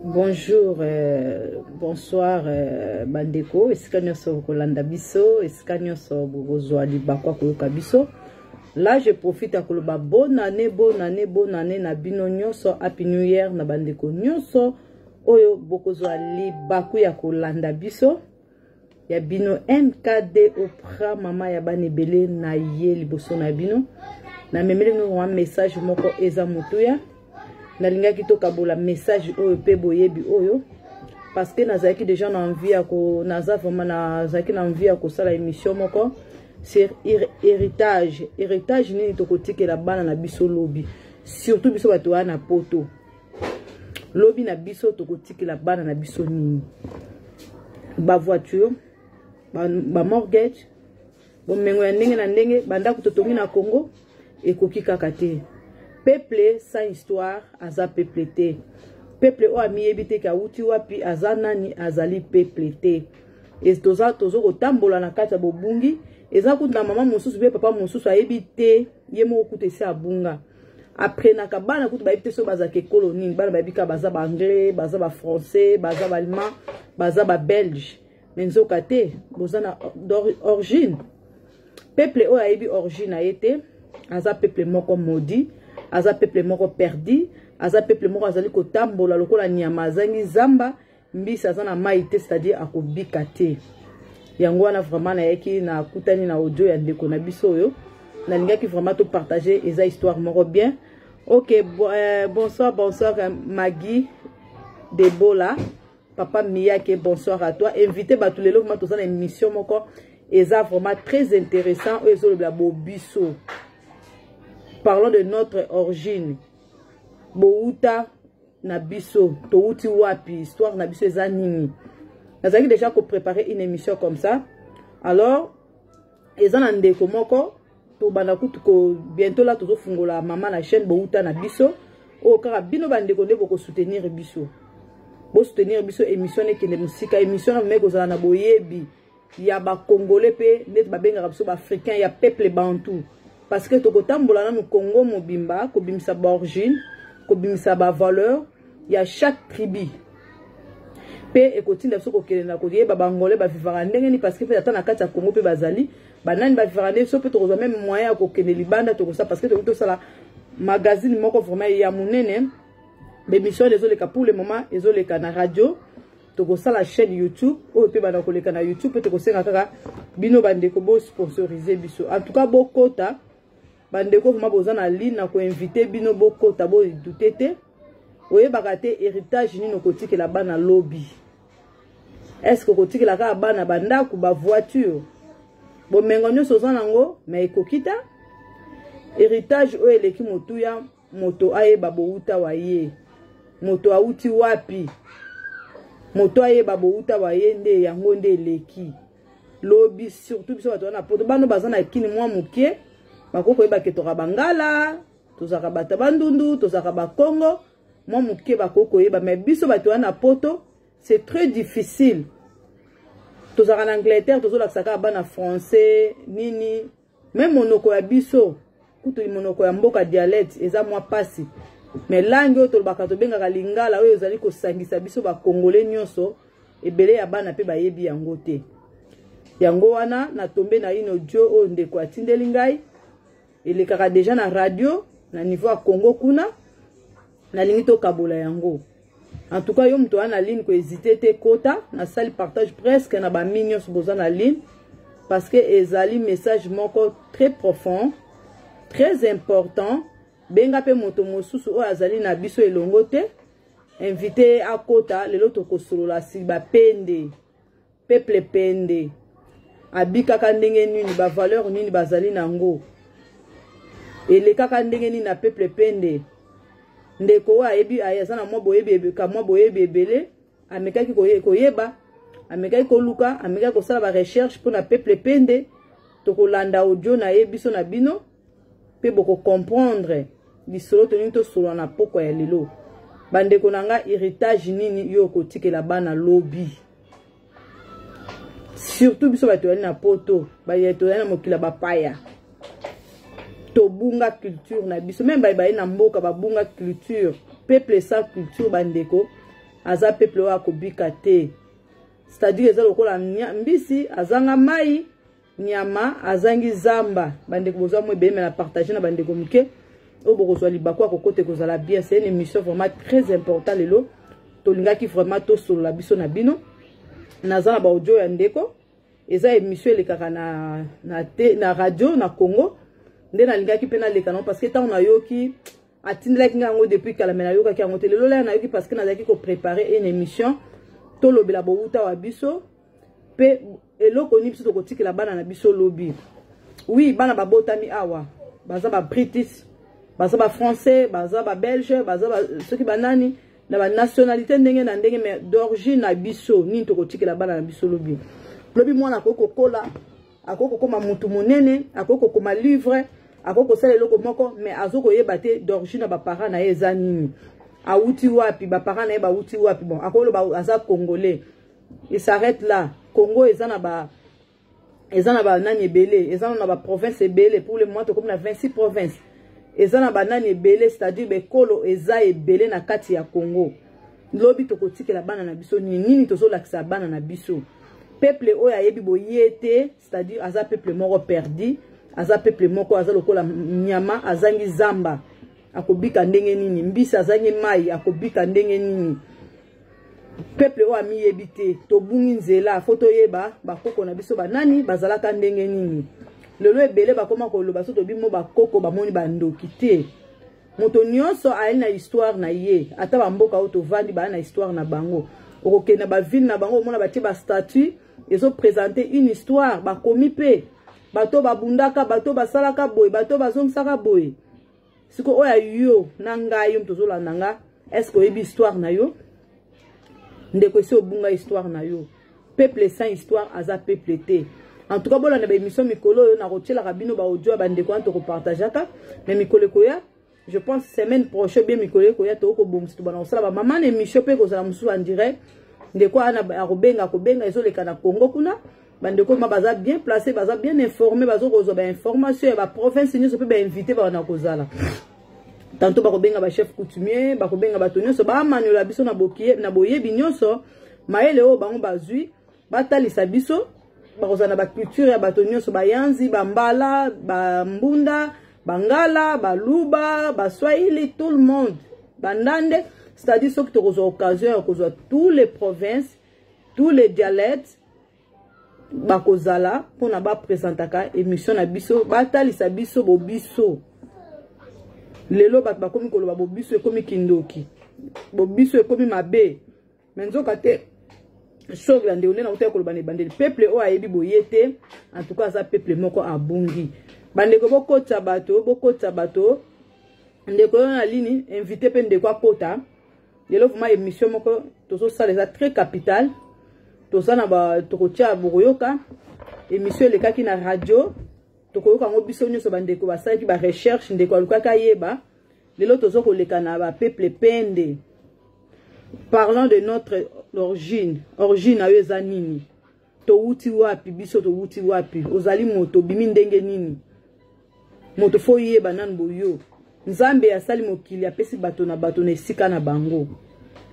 Bonjour, bonsoir, bandeko. Esika nyoso kolanda biso, esika nyoso bozwa libakwa koyoka biso. Là, je profite à koloba bonne année na bino nyoso, happy new year na bandeko nyoso. Oyo bokozwa libaku ya kolanda biso. Ya bino MKD Opra mama ya banebele na ye liboso na bino. Na memele ngo un message moko eza mutuya. Na linga kito kabola message oyo pe boyebi oyo parce que nazaki déjà na envie ya ko naza vraiment nazaki na envie ya ko sala émission moko sur héritage nini tokotikela bana na biso lobi surtout biso bato wana poto lobi na biso tokotikela bana na biso nini ba voiture ba mortgage bon mengo ya ndenge na ndenge banda kutotongi na Congo ekoki kaka te. Peuple sans histoire, aza peuple te. Peuple o amiyebite ka uti wapi azanani azali peuple te. Et toza ko tambola na kata bobungi, eza kuta mama mosusu be papa mosusu ayebite ye mo kutesi abunga. Après na kabana kuta bayebite so bazake colonie, bana babika baza ba anglais, baza ba français, baza ba allemand, baza ba belge. Menzo kate bozana origine. Peuple o ayebi origine ayete, aza peuple moko maudit. Aza peuple moko perdu, aza peuple moko azali kotambola lokola nyama zangi zamba mbisa zana maite, c'est-à-dire akobika te. Yango wana vraiment na yeki na kutani na audio ya ndeko na biso yo. Na lingaki vraiment to partager eza histoire moko bien. OK, bonsoir Maggie Debola, papa Miyake, bonsoir à toi. Invité batulelo ma tozana émission moko eza vraiment très intéressant ezo le blabo biso. Parlons de notre origine. Bouta Nabiso, Touti Wapi, histoire Nabiso Zanini. Nous avons déjà préparé une émission comme ça. Alors, ils ont un décomoko. Bientôt là, tout le la maman la chaîne Bouta Nabiso. Au carabino bandeko pour soutenir Biso. Pour soutenir Biso, émission qui est musique, émission mais que na boyebi. Il y a ba Congolais pe, net ba benga Biso africain, il y a peuple bantou. Parce que tokotambola na Congo mobimba ko bimisa ba origine ko bimisa ba valeur ya chaque tribu pe ekotinda soko kelena ko yeba bangolais ba vivara ndenge ni parce que peut na kati ya Congo pe bazali banani ba vivara ndenge so pe tokozwa même moyen ko kene libanda tokosa parce que to sala magazine moko vraiment ya munene be mission les oleka pour le moment ezoleka na radio tokosala chaîne YouTube o pe bana koleka na YouTube pe tokosenga kaka bino bandeko bo sponsoriser biso en tout cas bokota bandeko vraiment bozana ligne na ko inviter bino bokota bo dutete oye bakate héritage nino kotikela bana lobby est-ce que kotikela ka bana bandako ba voiture bo mengo nyoso zanango mais ekokita héritage o eleki motuya moto aye babouta waye moto auti wapi moto aye babouta waye nde yango nde eleki lobby surtout biso bato na poto bano bazana kini mwa mukie bakoko yeba ke toka bangala tozaka bata bandundu tozaka ba Congo mwa mukie bakoko yeba mais biso bato na poto c'est très difficile tozaka na Angleterre tozola saka bana français nini même monoko ya biso kutu monoko ya mboka dialecte eza mwa pasi mais langue oyo tolobaka tobengaka lingala oyo ezali kosangisa biso ba congolais nyonso ebele ya bana pe bayebi yango te yango wana na tombe na ino dio oyo ndeko atindeli ngai elekaka déjà na radio na niveau ya Congo kuna na lingi to kabola yango en tout cas yo mto ana ligne ko hésiter te kota na salle partage presque na ba minions boza na ligne parce que ezali message moko très profond très important benga pe moto mosusu o azali na biso elongo te invité à kota lelo to kosolola si ba pende peuple pende abika kandenge nini ba valeur nini bazali nango ele kaka ndenge nini na peuple pende ndeko wa ebi ayazana mwa boyebi ka mwa boyebi ebele amekaki koyeba amekaki koluka amekaki kosala ba recherche pour na peuple pende to kolanda audio na yebiso na bino pe boko comprendre bisolo to nito solo na poko ya lelo bandeko nanga héritage nini yo kotikela bana lobby surtout biso bato na poto ba yeto na mokila bapaya to bunga culture na biso même bayi na mboka ba bunga culture peuple sans culture bandeko aza peuple oyo akobika te. C'est-à-dire eza lokola mbisi azanga mai nyama azangi zamba bandeko bozwa mo ebele na partager na bandeko muke o bokozwa libakwa kokote kozala bien. C'est une émission vraiment très importante lelo tolingaki vraiment to solo la biso na bino nazana ba audio ya ndeko eza émission elekaka na radio na Congo nde nalingaki pe na lekana parce que tant na yoki atindelaki ngango depuis kala mena yoka ki ango te lelo la na yoki parce que nazaki ko préparer une émission to lobela bouta wa biso pe eloko ni biso to kotikela bana na biso lobi. Oui bana babotami awa baza ba British baza ba français baza ba belge baza ba ceux qui banani na ba nationalité ndenge na ndenge mais d'origine na biso ni to kotikela bana na biso lobi. Lobi mwana akoko kola akoko koma mutu monene akoko koma livre akoko sala eloko moko mais azoko yeba te d'origine na ba parents na eza nini auti wapi ba parents na ye ba uti wapi. Bon akolo ba aza congolais il s'arrête là. Congo ezana ba nani ebele ezana ba province ebele pour le moment to comme na 26 provinces ezana ba nani ebele c'est-à-dire be kolo eza ebele na kati ya Congo. Lobi to kotikela bana na biso nini to zo lakisa bana na biso peuple oyo ayebi boyete c'est-à-dire aza peuple moko perdu aza peuple moko aza lokola nyama azangi zamba akobika ndenge nini mbisi azangi mai akobika ndenge nini peuple oyo amiyebi te tobungi nzela foto yeba bakoko na biso banani bazalaka ndenge nini lelo ebele bakoma koloba so tobimo bakoko bamoni bandoki te moto nyonso ali na histoire na ye ata bamboka oyo tovandi baa na histoire na bango okokenda baville na bango omona batie bastatut ezo présenter une histoire bakomi pe bato babundaka bato basalaka boye bato bazongisaka boye siko oya yo na ngai yo mtozolanda nga est-ce oyebi histoire na yo ndeko esi obunga histoire na yo peuple sans histoire aza peuple te. En tout cas bolanda ba émission mikolo oyo na kotielaka bino ba audio bandeko wana tokopartageaka mais mikolo koya je pense semaine prochaine bien mikolo koya tokobongisa bana osala ba mama na émission pe kozala musu en direct ndeko ana akobenga kobenga ezoleka na Congo kuna bandeko ma baza bien placé baza bien informé bazo kozwa ba information ya ba province nyonso pe ba invité ba na kozala tantôt bakobenga ba chef coutumier bakobenga bato nyonso ba maniola biso na bokie na boyebi nyonso maele o bango bazui batalisa biso bakozana ba culture ya bato nyonso bayanzi bambala bambunda bangala baluba baswahili tout le monde bandande c'est-à-dire ceux qui te ont occasion de tous les provinces tous les dialectes bakozala pour na ba présentaka émission na biso batalisa biso bobiso lelo bat bakomi koloba bobiso ekomi kindoki bobiso ekomi mabe menzoka te soki lande onena uta koloba ne bandeli peuple o ayebi boyete en tout cas ça peuple moko abungi bandeko bokota bato ndeko na lini invité pe ndeko akota lelo vraiment émission moko tozo sala eza très capital tozana ba tokotia boyoka émission lekaki na radio tokoyoka ngo biso nyonso bandeko basalaki ba recherche ndeko alukaka yeba lelo tozo koleka na ba peuple pende. Parlons de notre origine ayo eza nini to uti wapi biso to uti wapi ozali moto bimi ndenge nini moto fo yeba nan boyo nzambe asali mokili apesi bato na esika na bango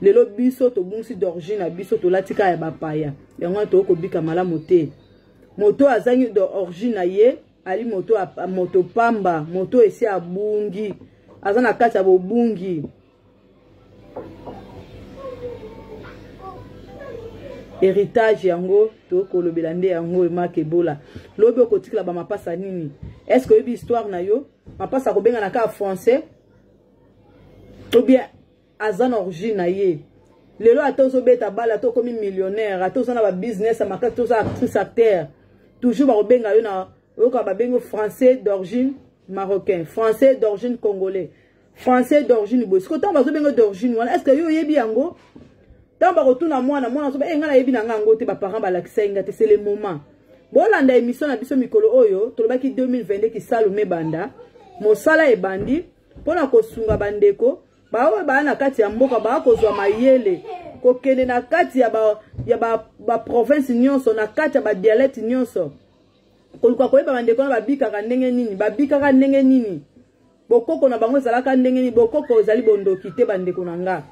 lelo biso to bunsi d'origine na biso to latika ya bapaya yango to kobika malamu te moto azangi d'origine na ye ali moto pamba moto esi abungi azana kati ya bobungi héritage yango to kolobela nde yango emakebola lobi okotikela ba mapasa nini est-ce que yebi histoire na yo mapasa kobenga na ka français ou bien azana origine na ye lelo atozo beta bala to komi millionnaire atozo na ba business amaka tozo actrice acteur toujours ba kobenga yo na oyoka ba bengo français d'origine marocain français d'origine congolais français d'origine boy siko tamba zo bengo d'origine wana est-ce que yo yebi yango tamba rotuna mwana soba engala yebi na ngango te ba parents ba laksenga te c'est le moment bolanda émission na biso mikolo oyo tolobaki 2022 ki salume banda mosala e bandi pona kosunga bandeko bawe ba na kati ya mboka ba kozwa mayele kokende na kati ya ba province nyonso na kati ya ba dialecte nyonso koluka koyeba bandeko na babikaka ndenge nini bokoko na bango ezalaka ndenge nini bokoko ezali bondoki te bandeko na nga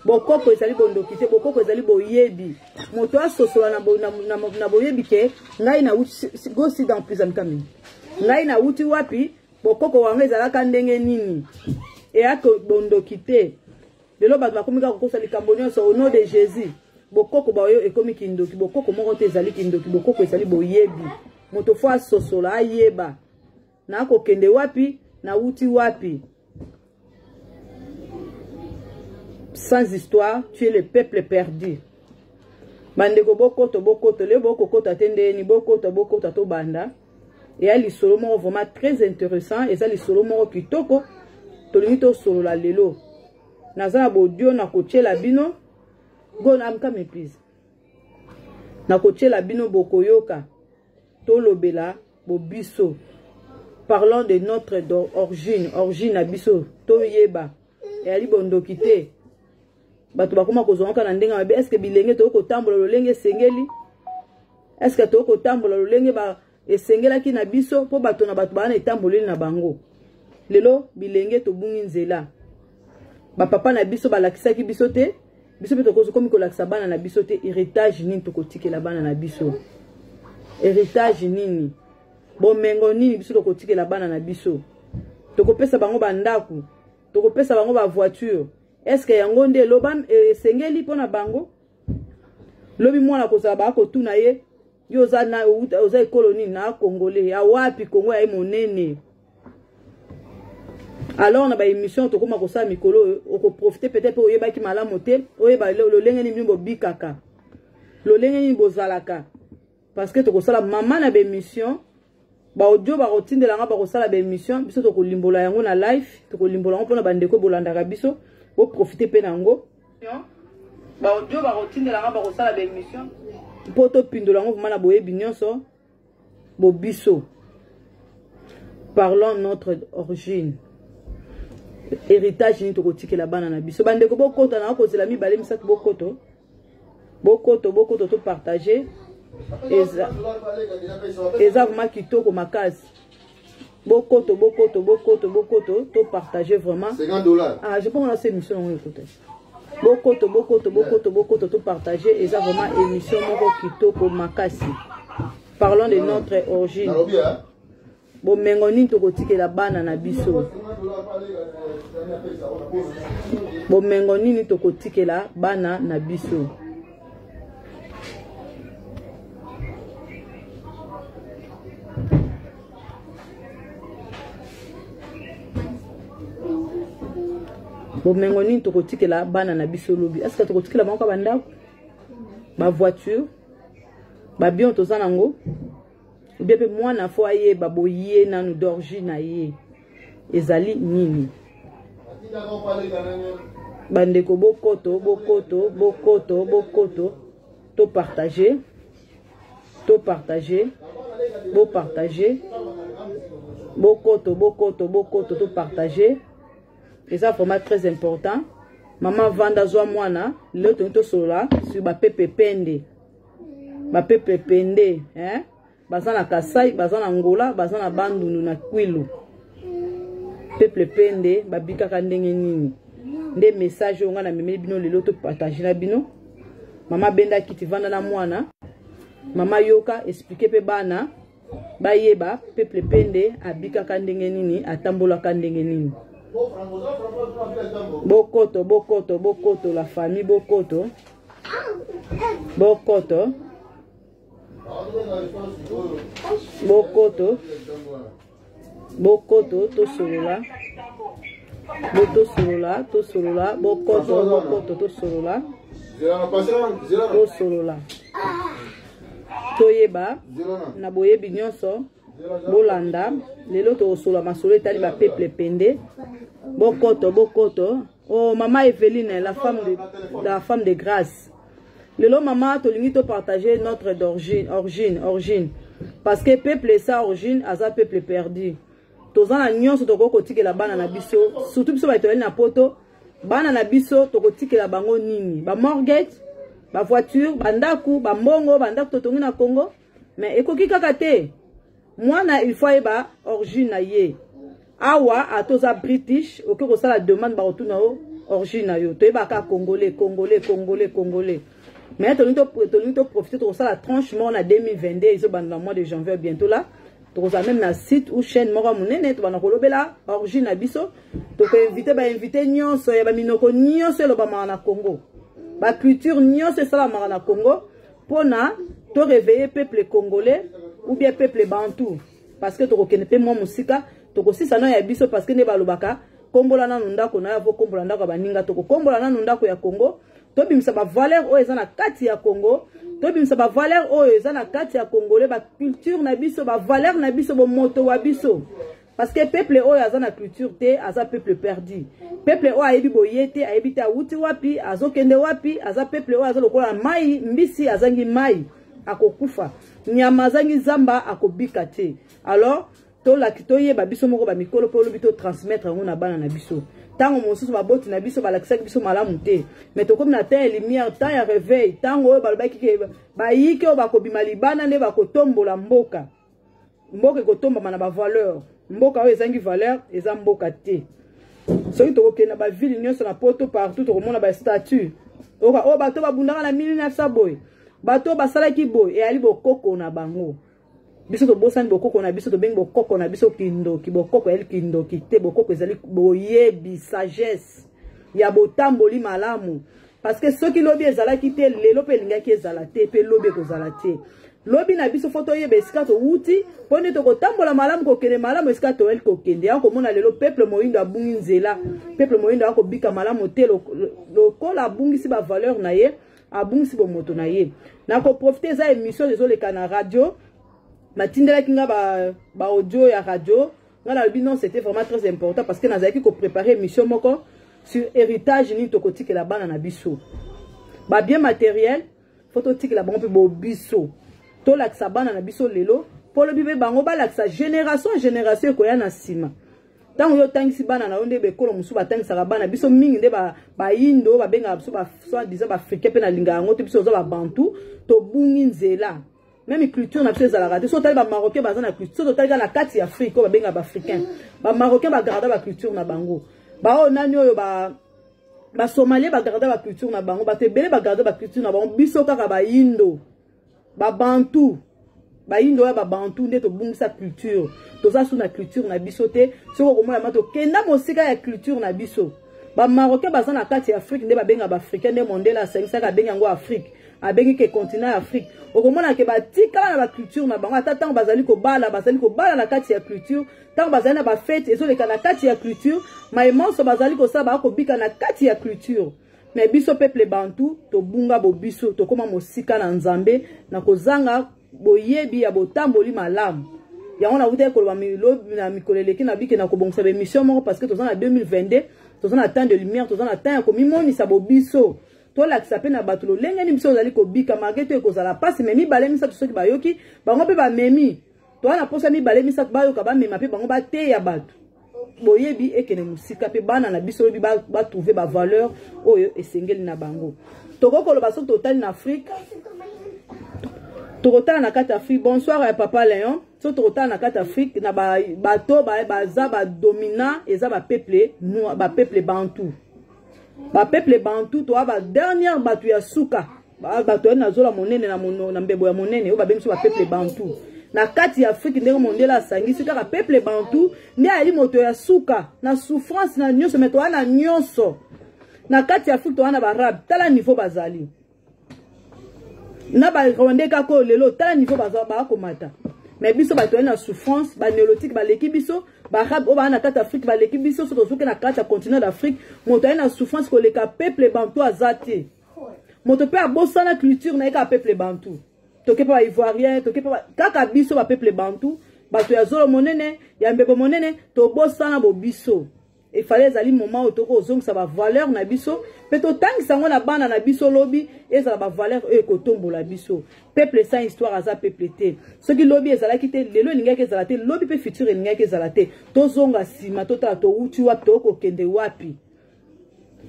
bokoko ezali bondoki te, bokoko ezali boyebi. Moto asosola na boyebi ke ngai na uti go sit dans plus amkami. Ngai na uti wapi bokoko wango ezalaka ndenge nini. Et ako bondoki te. Lelo bato bakomika kokosa likambo nyonso au nom de Jésus. Bokoko ba oyo ekomi kindoki, bokoko moko te ezali kindoki, bokoko ezali boyebi. Moto fo asosola ayeba. Na ko kende wapi na uti wapi. Sans histoire, tu es le peuple perdu. Bandeko bokoto le bokoko tatende ni bokoto to banda. Et ali solo moko vraiment très intéressant, et ça li solo moko kitoko. Tolinito solo la lelo. Naza bodio na kochela bino. Go na amka méprise. Na kochela bino bokoyoka. Tolobela bobiso. Parlons de notre origine à biso. Toyeba. Et ali bondokite. Bato bakoma kozonga na ndenga mabe. Est-ce que bilenge to kotambola lolenge sengeli? Est-ce que to kotambola lolenge ba esengela ki na biso po bato na bato bana etamboleli na bango? Lelo bilenge to bungi nzela. Ba papa na biso balakisaki biso te. Biso pe to komi kolakisa bana na biso te. Héritage nini to kotikela bana na biso? Héritage nini? Bomengo nini biso to kotikela bana na biso? To kopesa bango bandaku, to kopesa bango ba voiture. Est-ce que yango nde lobam sengeli pona bango? Lobi mwana kozala ba ko tuna ye. Yo za na oza koloni na Congolais. Ya wapi Congo ya monene? Alors on a ba émission to koma kosa mikolo o ko profiter peut-être pour yeba ki malamu te, oyeba lo lenge ni bo bikaka. Lo lenge ni bozalaka. Parce que to kosala maman na ba émission, ba audio ba rotindela nga ba kosala ba émission, biso to ko limbola yango na live, to ko limbola ngo pona bandeko bolandaka biso, bo profiter pe nango. Ba audio ba rotindela nga ba kosala ba émission, poto pindola ngo mana boyebi nyonso bo biso. Parlons notre origine. Héritage ni to kotikela bana na biso. Bandeko bokota na kozela mibale misatu bokoto. Bokoto to partager. Eza vraiment kitoko makasi. Bokoto to partager vraiment. $50. Ah, je pense que c'est émission on écoute. Bokoto to partager. Eza vraiment émission moko kitoko makasi. Parlons de notre origine. Bon mengoni to kotikela bana na biso. Bon mengoni ni to kotikela bana na biso. Bon mengoni to kotikela bana na biso lobi. Est-ce que to kotikela bango banda? Ba voiture. Ba bien to zanango. Bébé moi na fo aye baboye nanu d'origine na ye. Ezali nini? Bandeko bokoto to partager. Bo partager. Bokoto to partager. Et ça vraiment très important. Maman vanda zwa mwana, le to sola sur ba pepe pende. Ba pepe pende, hein? Bazana Kasai, bazana Angola, bazana Bandundu na Kwilu. Peuple pende, babika kandenge nini. Nde message onga na memeli bino lelo to partager na bino. Mama benda kiti vanda na mwana. Mama yoka expliquer pe bana. Bayeba peuple pende abika kandenge nini, atambola kandenge nini. Bokoto la famille bokoto. Bokoto to solola. To solola. Bokoto to solola. To solola. Toyeba na boyebi nyonso bolanda lelo to solola masolo etali ba peuple pende. Bokoto. Oh maman Evelyne, la femme de grâce. Lelo maman tolingi to partager notre origine. Parce que peuple ça origine aza peuple perdu. Tozana nyonso to kotikela bana na biso, surtout biso ba etoli na poto, bana na biso to kotikela bango nini? Ba mortgage, ba voiture, ba ndaku, ba mbongo, ba ndaku totongi na Congo. Mais ekoki kaka te. Mwana il faut eba origine na ye. Awa atoza British, ok ko sala demande ba retourna o origine na yo toyeba ka congolais mais to profiter de ça la tranche mort en 2022 ils ont dans le mois de janvier bientôt là to ça même na site ou chaîne moko munene to bana kolobela origine na biso to ko inviter nyonso ya ba minoko nyonso lo ba na Congo ba culture nyonso ça la na Congo pona to réveiller peuple congolais ou bien peuple bantou parce que to ko kene pe mo musika to ko sisa na ya biso parce que ne ba lobaka kombola na ndako na yavo kombola ndako baninga to ko kombola na ndako ya Congo to bimisa ba valeur o eza na kati ya Congo to bimisa ba valeur o eza na kati ya congolais ba culture na biso ba valeur na biso bo moto wa biso parce que peuple o eza na culture te aza peuple perdu peuple o ayebi boyete ayebi ta wuti wapi azokende wapi aza peuple o aza lokola mai mbisi azangi mai akokufa nyama azangi zamba akobika te alors to la kitoye ba biso moko ba mikolo po lobito transmettre ngona bana na biso tango mosusu ba boti na biso ba lakisa biso malamu te mais to comme na temps lumière temps ya réveil tango ba lobaki ke ba yike o ba kobima libana ne ba kotombola mboka ko tomba na ba valeur mboka o ezangi valeur eza mboka te soki to kokena ba ville nyonso na poto partout to komona ba statue o bato ba bundanga na 1900 boy bato basalaki boy e ali bokoko na bango biso to bosani bokoko na biso to bengi bokoko na biso kindoki bokoko el kindoki te bokoko ezali boyebi sagesse ya botamboli malamu parce que soki lobi ezalaki te lelo pe lingaki ezala te pe lobi kozala te lobi na biso foto yeba esika to wuti pone to kotambola malamu kokende malamu esika to el kokende ya komona lelo peuple moyindo abungi nzela peuple moyindo akobika malamu te lokola abungisi ba valeur na ye abungisi bo moto na ye na ko profiter za émission ezoleka na radio matindela kinga ba audio ya radio ngala lobi non c'était vraiment très important parce que nazaki ko préparer émission moko sur héritage ni tokotike la bana na biso ba bien matériel phototike la bango pe bo biso to la bana na biso lelo po lobi be bango ba la génération ko ya na sima tango yo tangisi bana na onde be kolo musu ba tangisa bana biso mingi nde ba yindo ba benga biso ba soit disant ba africain pe na linga ngo te biso zo ba bantu to bungi nzela même culture na biso za la radio so tali ba marocain ba za na culture so tali na kati ya Afrique ko ba benga ba africain ba marocain ba garda ba culture na bango ba o nani oyo ba somalien ba garda ba culture na bango ba tebele ba garda ba culture na bango biso kaka ba yindo ba bantu ba yindo ya ba bantu nde to bungisa culture to za su na culture na biso te soko komona mato kenda mosika ya culture na biso ba marocain ba za na kati ya Afrique nde ba benga ba africain nde mondela sengisa ka benga ngo Afrique abengi ke continent Afrique okomona ke batikala na ba culture na bango ata tango bazali ko bala na kati ya culture tango bazali na ba fête ezoleka na kati ya culture maimonso bazali ko saba ko bika na kati ya culture mais biso peuple bantu to bunga bo biso to koma mosika na nzambe na kozanga boyebi ya botamboli malamu yango na wuta ko ba milobi na mikoleleki na bike na ko bongsa be mission moko parce que to na 2022 to na temps de lumière to na temps ko mimonisa bo biso to la kisape na batulo lenge ni biso zali ko bika marketo ko zala passe mais mi balemi sa to soki bayoki bango pe ba memi to na posa mi balemi sa bayoka ba mema pe bango ba te ya batu boyebi ekene musika pe bana na biso bi ba trouver ba valeur oyo esengeli na bango to ko lo baso total na Afrique to kotala na kati Afrique bonsoir ya papa Léon so to kotala na kati Afrique na bato ba za ba dominant eza ba peuple nous ba peuple bantu ba peuple bantu to ba dernière batu ya suka bato na zola monene na mbebo ya monene o ba bengi so ba peuple bantu na kati ya Afrique ndenge mondela sangisi kaka peuple bantu ndi ali moto ya suka na souffrance na nyonso meto wana nyonso na kati ya Afrique to wana ba arabe tala niveau bazali na ba rwandais kako lelo tala niveau bazali ba komata mais biso bato na souffrance ba néolotique ba leki biso ba arabe o ba na kati Afrique ba leki biso so to na kati ya continent d'Afrique moto na souffrance ko leka peuple bantu azate moto pe abosana culture na eka peuple bantu toke pa ivoirien toke pa kaka biso ba peuple bantu bato ya zolo monene ya mbebo monene to bosana bo biso il fallait ezali moment otoko ozongisa ba valeur na biso pe to tangisa ngo na bana na biso lobi ezala ba valeur e kotombola biso peuple sans histoire aza peuple te soki lobi ezalaki te lelo elingaki ezala te lobi pe futur elingaki ezala te tozonga sima totala to uti wapi tokokende wapi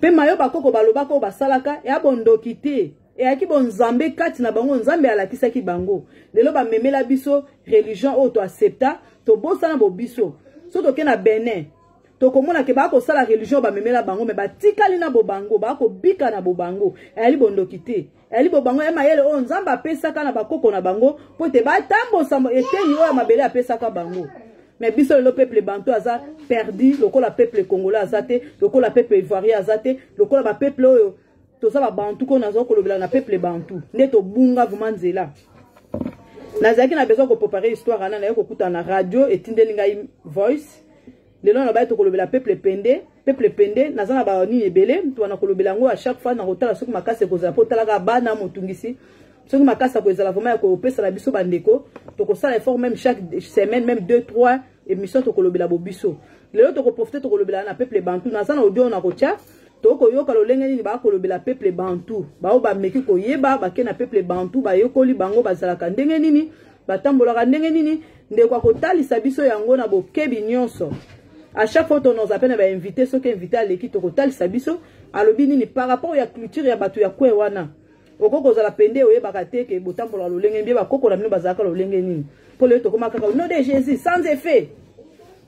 pe mayo bakoko balobaka oyo basalaka ya bondoki te eyaki bonzambe kati na bango nzambe alakisaki bango lelo bamemela biso religion oyo to accepta tobosana bo biso so toke na Benin tokomona ke bako sala religion ba memela bango me batikali na bobango bako bika na bobango ali bondokite ali bobango emayele o nzamba pesaka na bakoko na bango po te batambo sambo eteni o mabele apesaka bango mais biso le peuple bantu aza perdu lokola peuple congolais azate lokola peuple ivoirien azate lokola ba peuple oyo toza ba bantu ko nazo kolobela na peuple bantu ndeto bunga vraiment nzela nazaki na besoin ko préparer histoire ana na ko kuta na radio etindeli ngai voice lelo na ba to kolobela peuple pende nazana ba ni ebele to na kolobela ngo à chaque fois na rotala soki makase ko za potala ka bana motungisi soki makasa ko ezala vraiment ko pesa la biso bandeko to ko sala effort même chaque semaine même 2-3 émission to kolobela bo biso lelo to ko profiter to kolobela na peuple bantu nazana audio na ko tia to ko yoka lolenge ni ba kolobela peuple bantu ba o ba meki ko yeba ba ke na peuple bantu ba yokoli bango bazala ka ndenge nini batambola ka ndenge nini ndeko ko talisa biso yango na bo kebi nyonso. À chaque fois on nous appelle ba inviter ceux qui inviter à l'équipe to ko talisa biso alobi nini par rapport ya culture ya batu ya kwe wana okoko za la pende oye bakate ke botambola lolenge mbi ba koko na mino bazaka lolenge nini pour le to koma kaka nom de Jésus sans effet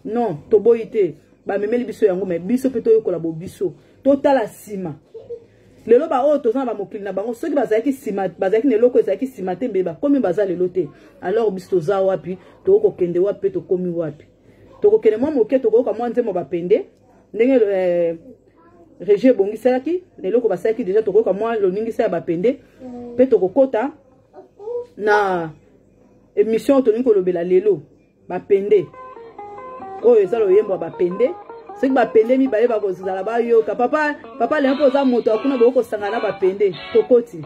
non to boité ba memeli biso yango mais biso peto yokola bo biso totala sima lelo ba o tozana ba mokili na bango soki bazaki sima bazaki ne loko ezaki sima te mbeba komi baza lelo te alors biso toza wapi to ko kende wapi to komi wapi to ko kende mo moke to ko ka mo nzemo ba pende ndenge Régie bongisaki lelo ko basaki déjà to ko ka mo lo ningisa ya ba pende pe to ko kota na émission to ninko lobela lelo ba pende o ezalo yembo ba pende c'est que ba pende mi baye ba ko zala ba yoka papa le mpo za moto akuna boko sangana ba pende tokoti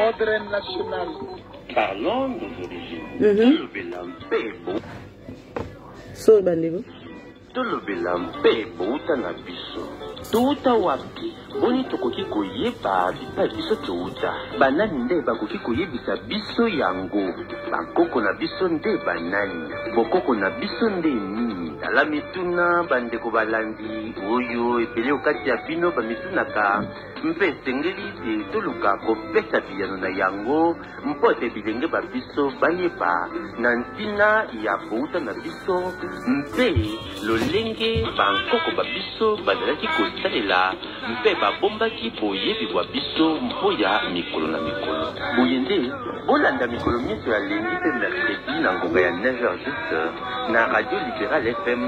ordre national. Parlons des origines. So bandego tolobela mpe bouta na biso touta wapi boni tokoki koyeba bipai biso touta banani nde bakoki koyebisa biso yango bakoko na biso nde banani bokoko na biso nde nini tala mituna bandeko balandi oyo ebele okati ya bino bamitunaka mpe esengeli te toluka kopesa biyano na yango mpo ete bilenge babiso bayeba na ntina ya bouta na biso mpe lolenge bankoko babiso bazalaki kosalela mpe babombaki boyebi bwa biso mpo ya mikolo na mikolo boye nde bolanda mikolo nyonso ya lendi mpe mercredi na ngonga ya 9h juste na radio libéral fm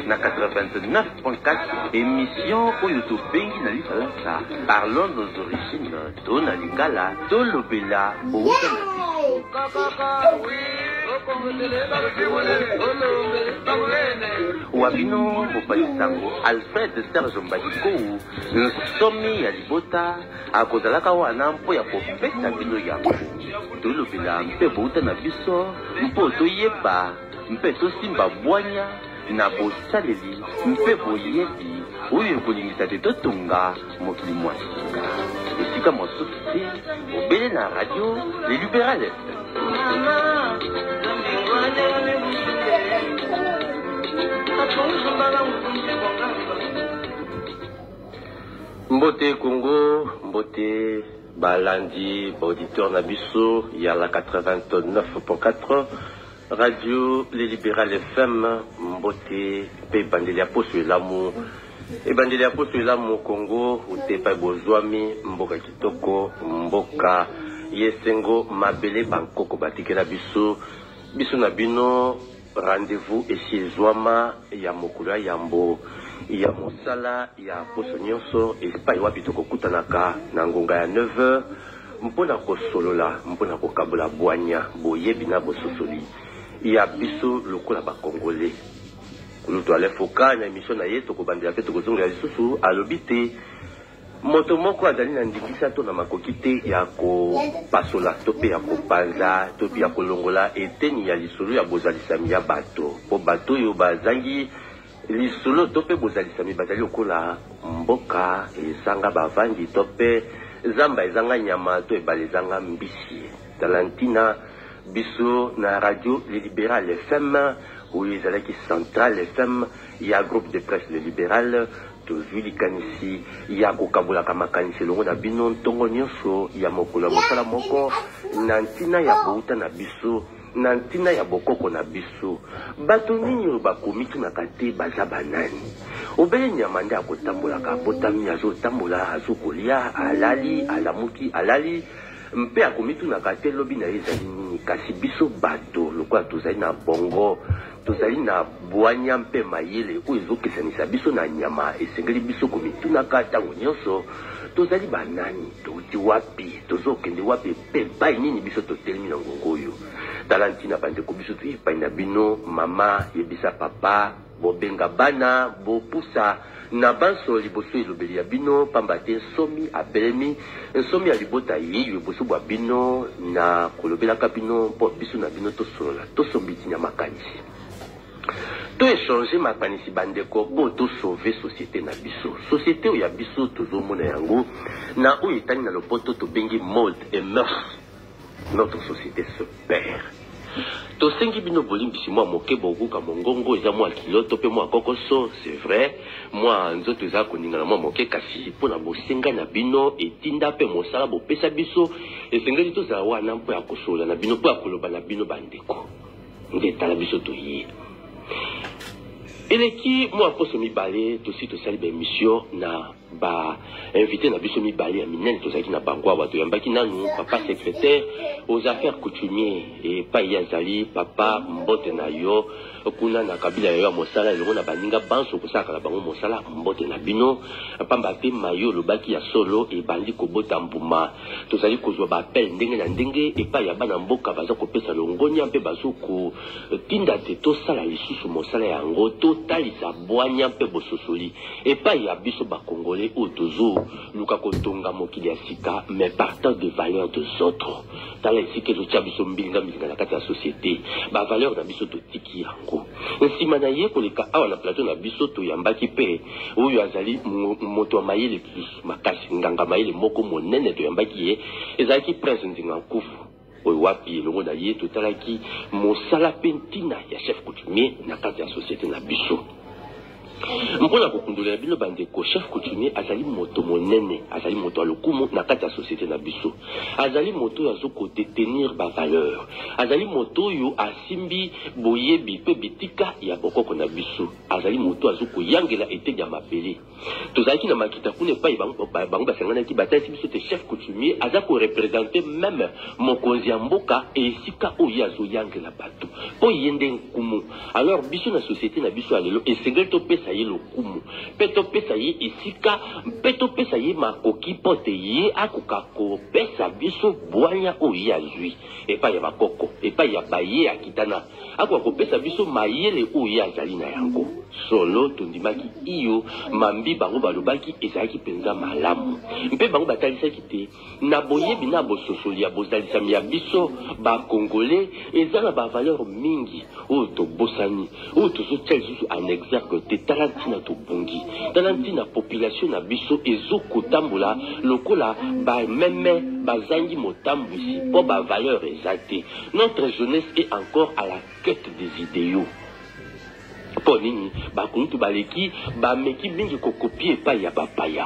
na 89.4 émission oyo tobengi na lifalansa parlons nos origines to na lingala tolobela bouta na biso wabino mopalisango Alfred Serge Mbadiko nsomi ya libota akozalaka wana mpo ya kopesa bino yango tolobela mpe bouta na biso mpo toyeba mpe tosimba bwanya na bosaleli mpe boyebi oyo ekolingisa te totonga mokili mwasika esika mosusu te obele na radio Les Libérales. Mbote Congo, mbote balandi auditeur na biso ya la 89.4 radio Les Libérales FM mbote pe bandeli ya poso elamu e bandeli ya poso elamu Congo utepa bozwami mboka kitoko mboka yesengo mabele bankoko batikela biso na bino rendez-vous esiezwama ya mokolo yambo ya mosala ya poso nyonso espai wapi tokokutanaka na ngonga ya 9h mpona kosolola mpona kokabola bwanya boyebi na bososoli ya biso lokola bakongole kulutu alefoka na emission na ye tokobandela mpe tokozongela lisusu alobi te moto moko azali na ndingisa to na makoki te ya kopasola to mpe ya kopanza to mpe ya kolongola eteni ya lisolo ya bozalisami ya bato po bato oyo bazangi lisolo to mpe bozalisami bazali lokola mboka ezanga bavandi to mpe zamba ezanga nyama to ebale ezanga mbisi talantina biso na radio Les Libérales FM oyo ezalaki Central FM ya groupe de presse Les Libérales tozwi likanisi ya kokabolaka makanisi elongo na bino ntongo nyonso ya mokolo ya mosala moko na ntina ya bouta na biso nantina ya bokoko na biso bato nini bakomitu na kate baza banani obele nyama nde akotambolaka botami azotambola azokolia alali alamuki alali mpe akomitu na kate lobi na ezali nini kasi biso bato lokola tozali na bongo tozali na bwanya mpe mayele oyo ezokesanisa biso na nyama esengeli biso komitunaka ntango nyonso tozali banani touti wapi tozokende wapi mpe bai nini biso totelemi na ngongo oyo tala ntina bandeko biso toyepai na bino mama yebisa papa bobenga bana bopusa na banso liboso elobeli ya bino pamba te nsomi abelemi nsomi ya libota yeyo eboso bwa bino na kolobelaka bino mpo biso na bino tosolola tosombiti na makanisi to échanger makanisi bandeko po to sauver société na biso société oyo ya biso tozomona yango na oyo etani na lopoto tobengi mode et mœurs notre société se perd tosengi bino bolimbisi mwa moke bokuka mongongo eza mwa kiloto mpe mwa kokoso c'est vrai mwa nzoto eza koningana mwa moke kasi mpona bosenga na bino etinda mpe mosala bopesa biso esengeli tozala wana mpo ya kosola na bino mpo ya koloba na bino bandeko nde tala biso toye eleki mwa poso mibale tosi tosali baémission na invité na biso mibale ya minene tozalaki na bango awa toyambaki nanu papa secrétaire aux affaires coutumiers epai azali papa mbote na yo kuna na kabila ya mosala elongo na baninga banso kosalaka na bango mosala mbote na bino pamba te mayo lobaki ya solo ebandi kobota mbuma tozali kozwa baapele ndenge na ndenge epai ya bana mboka baza kopesa longonia mpe bazokotinda te tosala lisusu mosala yango totalisa bwanya mpe bososoli epai ya biso bakongole oyo tozoluka kotonga mokili ya sika mais partant des valeurs des autres tala esika ezotia biso mbilinga na kati ya société bavaleur na biso totiki yango nsima na ye koleka awa na plateau na biso toyambaki mpe oyo azali moto ya mayele plus makasi nganga mayele moko monene toyambaki ye ezalaki prince nzinga nkufu oyo wapi elongo na ye totalaki mosala mpe ntina ya chef coutumier na kati ya société na biso mpona kokundolela bino bandeko chef coutumier azali moto monene azali moto ya lokumu na kati ya société na biso azali moto oyo azokodetenir bavaleur azali moto oyo asimbi boyebi mpe bitika ya bokoko na biso azali moto azokoyangela eteni ya mabele tozalaki na makita kuna epai bango basanganaki batalisi biso te chef coutumier aza korepresente meme mokonzi ya mboka esika oyo azoyangela bato mpo ye nde nkumu alors biso na société na biso ya lelo esengeli topesa ye lokumu mpe topesa ye esika mpe topesa ye makoki mpo te ye akoka kopesa biso bwanya oyo ye azwi epai ya bakoko epai ya baye akitana akoka kopesa biso mayele oyo ye azali na yango solo tondimaki iyo mambi bango balobaki ezalaki mpenza malamu mpe bango batalisaki te na boyebi na bososoli ya bozalisami ya biso bakongole eza na bavaleur mingi oyo tobosani oyo tozotia lisusu en exergue te tala ntina tobongi tala ntina population na biso ezokotambola lokola bameme bazangi motambwisi mpo bavaleur eza te notre jeunesse est encore à la quête des idéaux mpo nini bakunutu baleki bameki mingi kokopie epai ya bapaya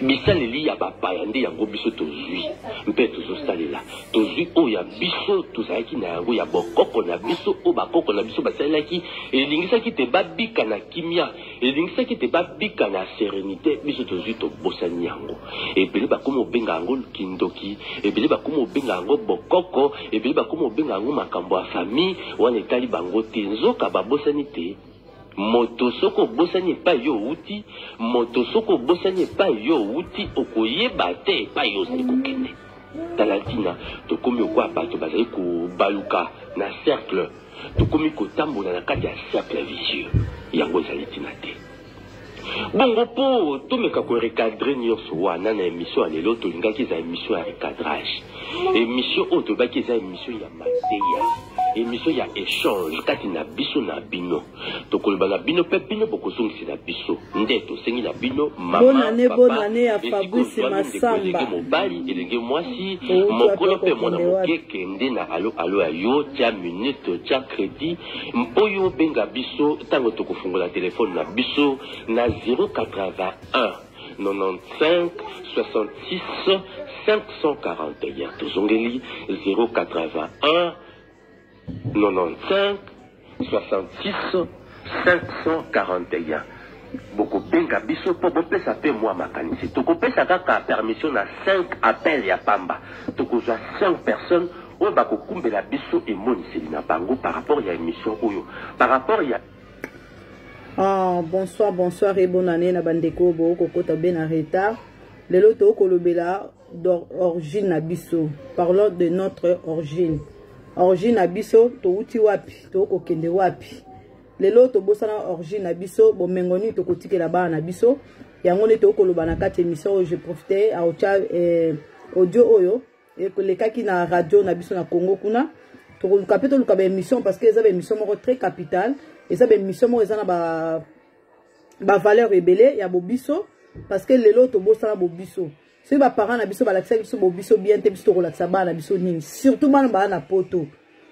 bisaleli ya bapaya nde yango biso tozwi mpe tozosalela tozwi oyo ya biso tozalaki na yango ya bokoko na biso oyo bakoko na biso basalelaki elingisaki te babika na kimia elingisaki te babika na sérénité biso tozwi tobosani yango ebele bakoma obenga yango kindoki ebele bakoma obenga yango bokoko ebele bakoma obenga yango makambo ya famille wana etali bango te nzoka babosani te moto soko bosani epai yo uti moto soko bosani epai yo uti okoyeba te epai yo ozali kokende tala ntina tokomi okwa bato bazali kobaluka na cercle tokomi kotambola na kati ya cercle vicieux yango ezali ntina te bongo mpo tomeka korecadre nyonso wana na émission ya lelo tolingaki eza émission ya recadrage émission oyo tolobaki eza émission ya mateya émission ya échange kati na biso na bino tokoloba na bino mpe bino bokozongisi na biso nde tosengi na bino mama papa esiko elenge mobali elenge mwasi mokolo mpe mwana moke kende na alo ya yo tia minute tia crédit mpo yo obenga biso ntango tokofungola telefone na biso na 081 95 66 541 tozongeli 081 95 66 541. Beaucoup benga biso po bopesa pe moi makanisi. Tokopesa kaka permission na 5 appels ya pamba. Tokozwa 5 personnes oyo bakokumbela biso emoniseli na bango par rapport ya émission oyo. Par rapport ya bonsoir et bonne année na bandeko bo kokota ben en retard. Lelo to kolobela d'origine na biso. Parlons de notre origine. Origine na biso to uti wapi, to kokende wapi. Lelo to bosana origine na biso bo mengoni to kotikela ba na biso. Yango ne to koloba na kati émission je profitais à audio oyo et que les kaki na radio na biso na Congo kuna to kapito lu ka émission parce que ça émission moko très capitale et ça émission moko ezana ba valeur rebelle ya bobiso parce que lelo to bosana bobiso. Si ba parents na biso ba lakisa biso bobiso bien te biso ko lakisa ba na biso nini surtout bana ba na poto.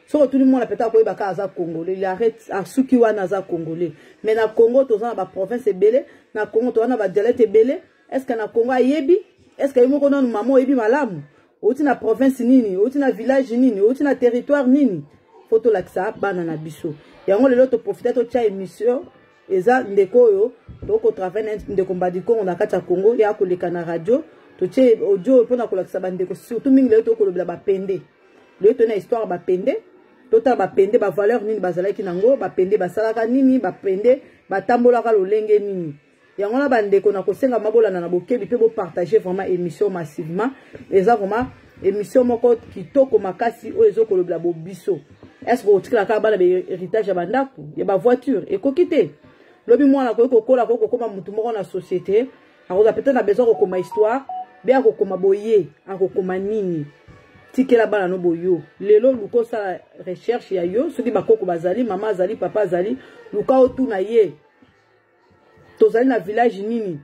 So tout le monde a peut-être koyeba ka aza congolais, il arrête à suki wana aza congolais. Mais na Congo to za ba province ebele, na Congo to wana ba dialecte ebele, est-ce que na Congo ayebi? Est-ce que yimo kono maman yebi malamu? Oti na province nini, oti na village nini, oti na territoire nini? Photo lakisa bana na biso. Yango lelo to profiter to tia émission eza ndeko yo, to ko travailler ndeko mbadiko on a kata Congo ya ko leka na radio, to tia audio pona ko lakisa bandeko surtout mingi lelo to ko lobela ba pende. Lelo to na histoire ba pende. Tota ba pende ba valeur nini bazalaki nango ba pende basalaka nini ba pende batambolaka lolenge nini yango na bandeko na kosenga mabolana na bokebi pe bo partager vraiment émission massivement eza vraiment émission moko kitoko makasi o ezo kolobla bo biso est-ce que otikala ka bana be héritage ya bandako ya ba voiture et kokite lobi mwana ko kokola ko kokoma mutu moko na société akoza peut-être na besoin ko koma histoire bien ko koma boye akokoma nini tikela bana no boyo lelo luko sa recherche ya yo soki bakoko bazali mama azali papa azali luka otuna ye tozali na village nini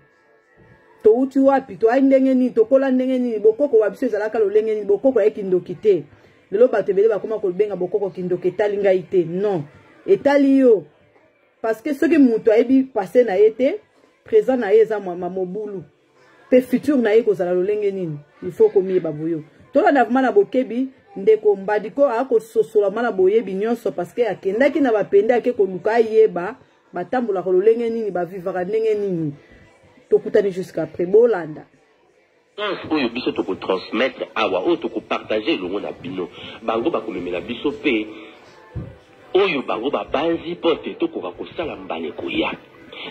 to uti wapi to ndenge nini to kola ndenge nini bokoko wa biso ezalaka lolenge nini bokoko ya kindoki te lelo bato ebele bakoma kolobenga bokoko kindoki etali ngai te non etali yo parce que soki mutu ayebi passé na ye te présent na ye eza mobulu pe futur na ye kozala lolenge nini il faut komiyeba boyo tola na vuma na bokebi ndeko mbadiko ako sosola mana boyebi nyonso parce que akendaki na bapende ake koluka yeba batambola kololenge nini ba vivra ndenge nini tokutani jusqu'à après bolanda oyo biso to ko transmettre awa oyo to ko partager le monde bino bango ba komemela biso pe oyo bango ba banzi pote to ko sala mbale ko ya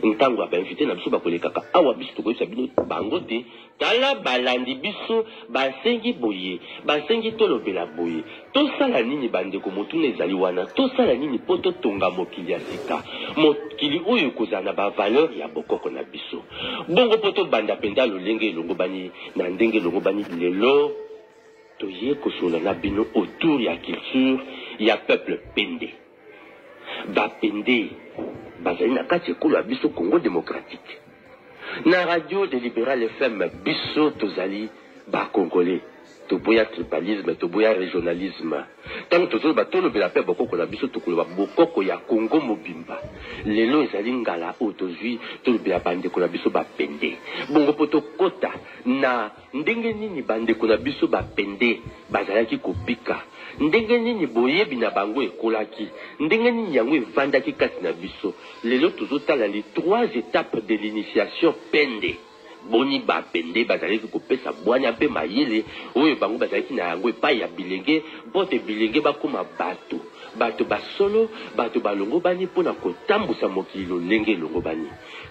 ntango ba invité na biso ba kolekaka awa biso to ko bino bango te tala balandi biso basengi boye basengi tolobela boye tosala nini bandeko motuna ezali wana tosala nini po totonga mokili ya sika mokili oyo kozala ba valeur ya bokoko na biso bongo po tobanda penda lolenge elongo bani na ndenge elongo bani lelo toye kosola na bino autour ya culture ya peuple pende bapende bazali na kati ekolo ya biso Congo démocratique na radio de Libéral FM biso tozali ba congolais toboya tribalisme toboya régionalisme tant tozolo batolo bela pe bokoko na biso tokoloba bokoko ya Congo mobimba lelo ezali ngala otozwi tolobela bandeko na biso bapende bongo poto kota na ndenge nini bandeko na biso bapende bazalaki kopika ndenge nini boyebi na bango ekolaki ndenge nini yango evandaki kati na biso lelo tozotala les 3 étapes de l'initiation pende boni bapende bazalaki kopesa bwanya mpe mayele oyo bango bazalaki na yango epai ya bilenge mpote bilenge bakoma bato basolo bato balongo bani mpona kotambusa mokili lolenge elongo bani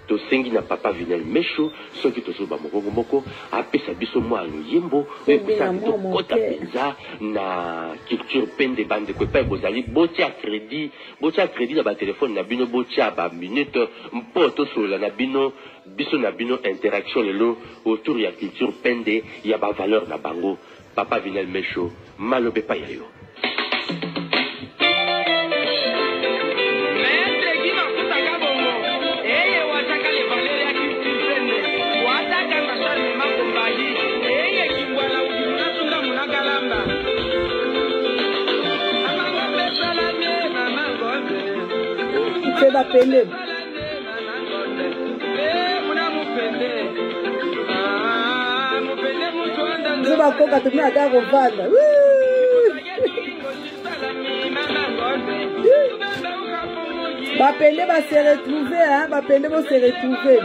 tosengi na papa Vinel Mesho soki tozoba mokongo moko apesa biso mwa loyembo oyo kusaki tokota mpenza na culture pende bandeko epai bozali botia crédit na batelefone na bino botia baminute mpo tosolola na bino biso na bino interaction lelo autour ya culture pende ya bavaleur na bango papa Vinel Mesho malobe pa ya yo bapende zobakoka tumina ata kovanda Bapende va se retrouver, hein? Bapende va se retrouver.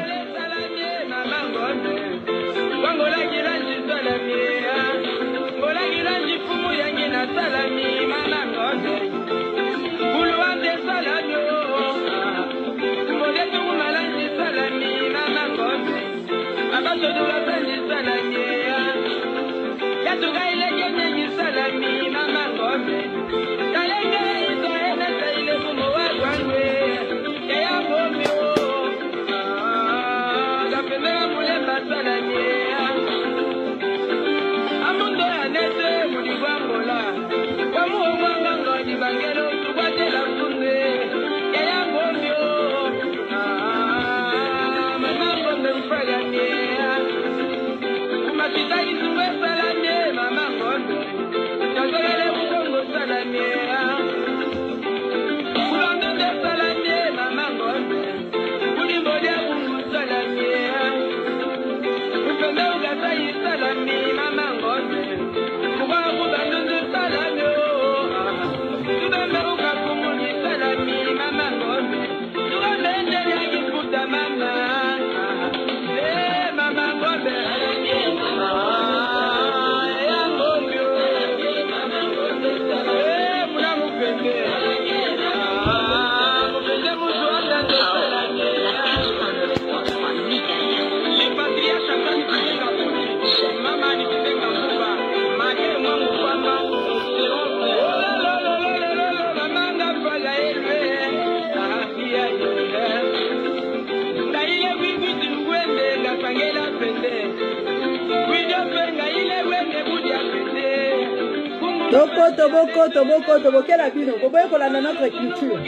Tobo, quel habit, non? Comment est-ce qu'on a dans notre culture?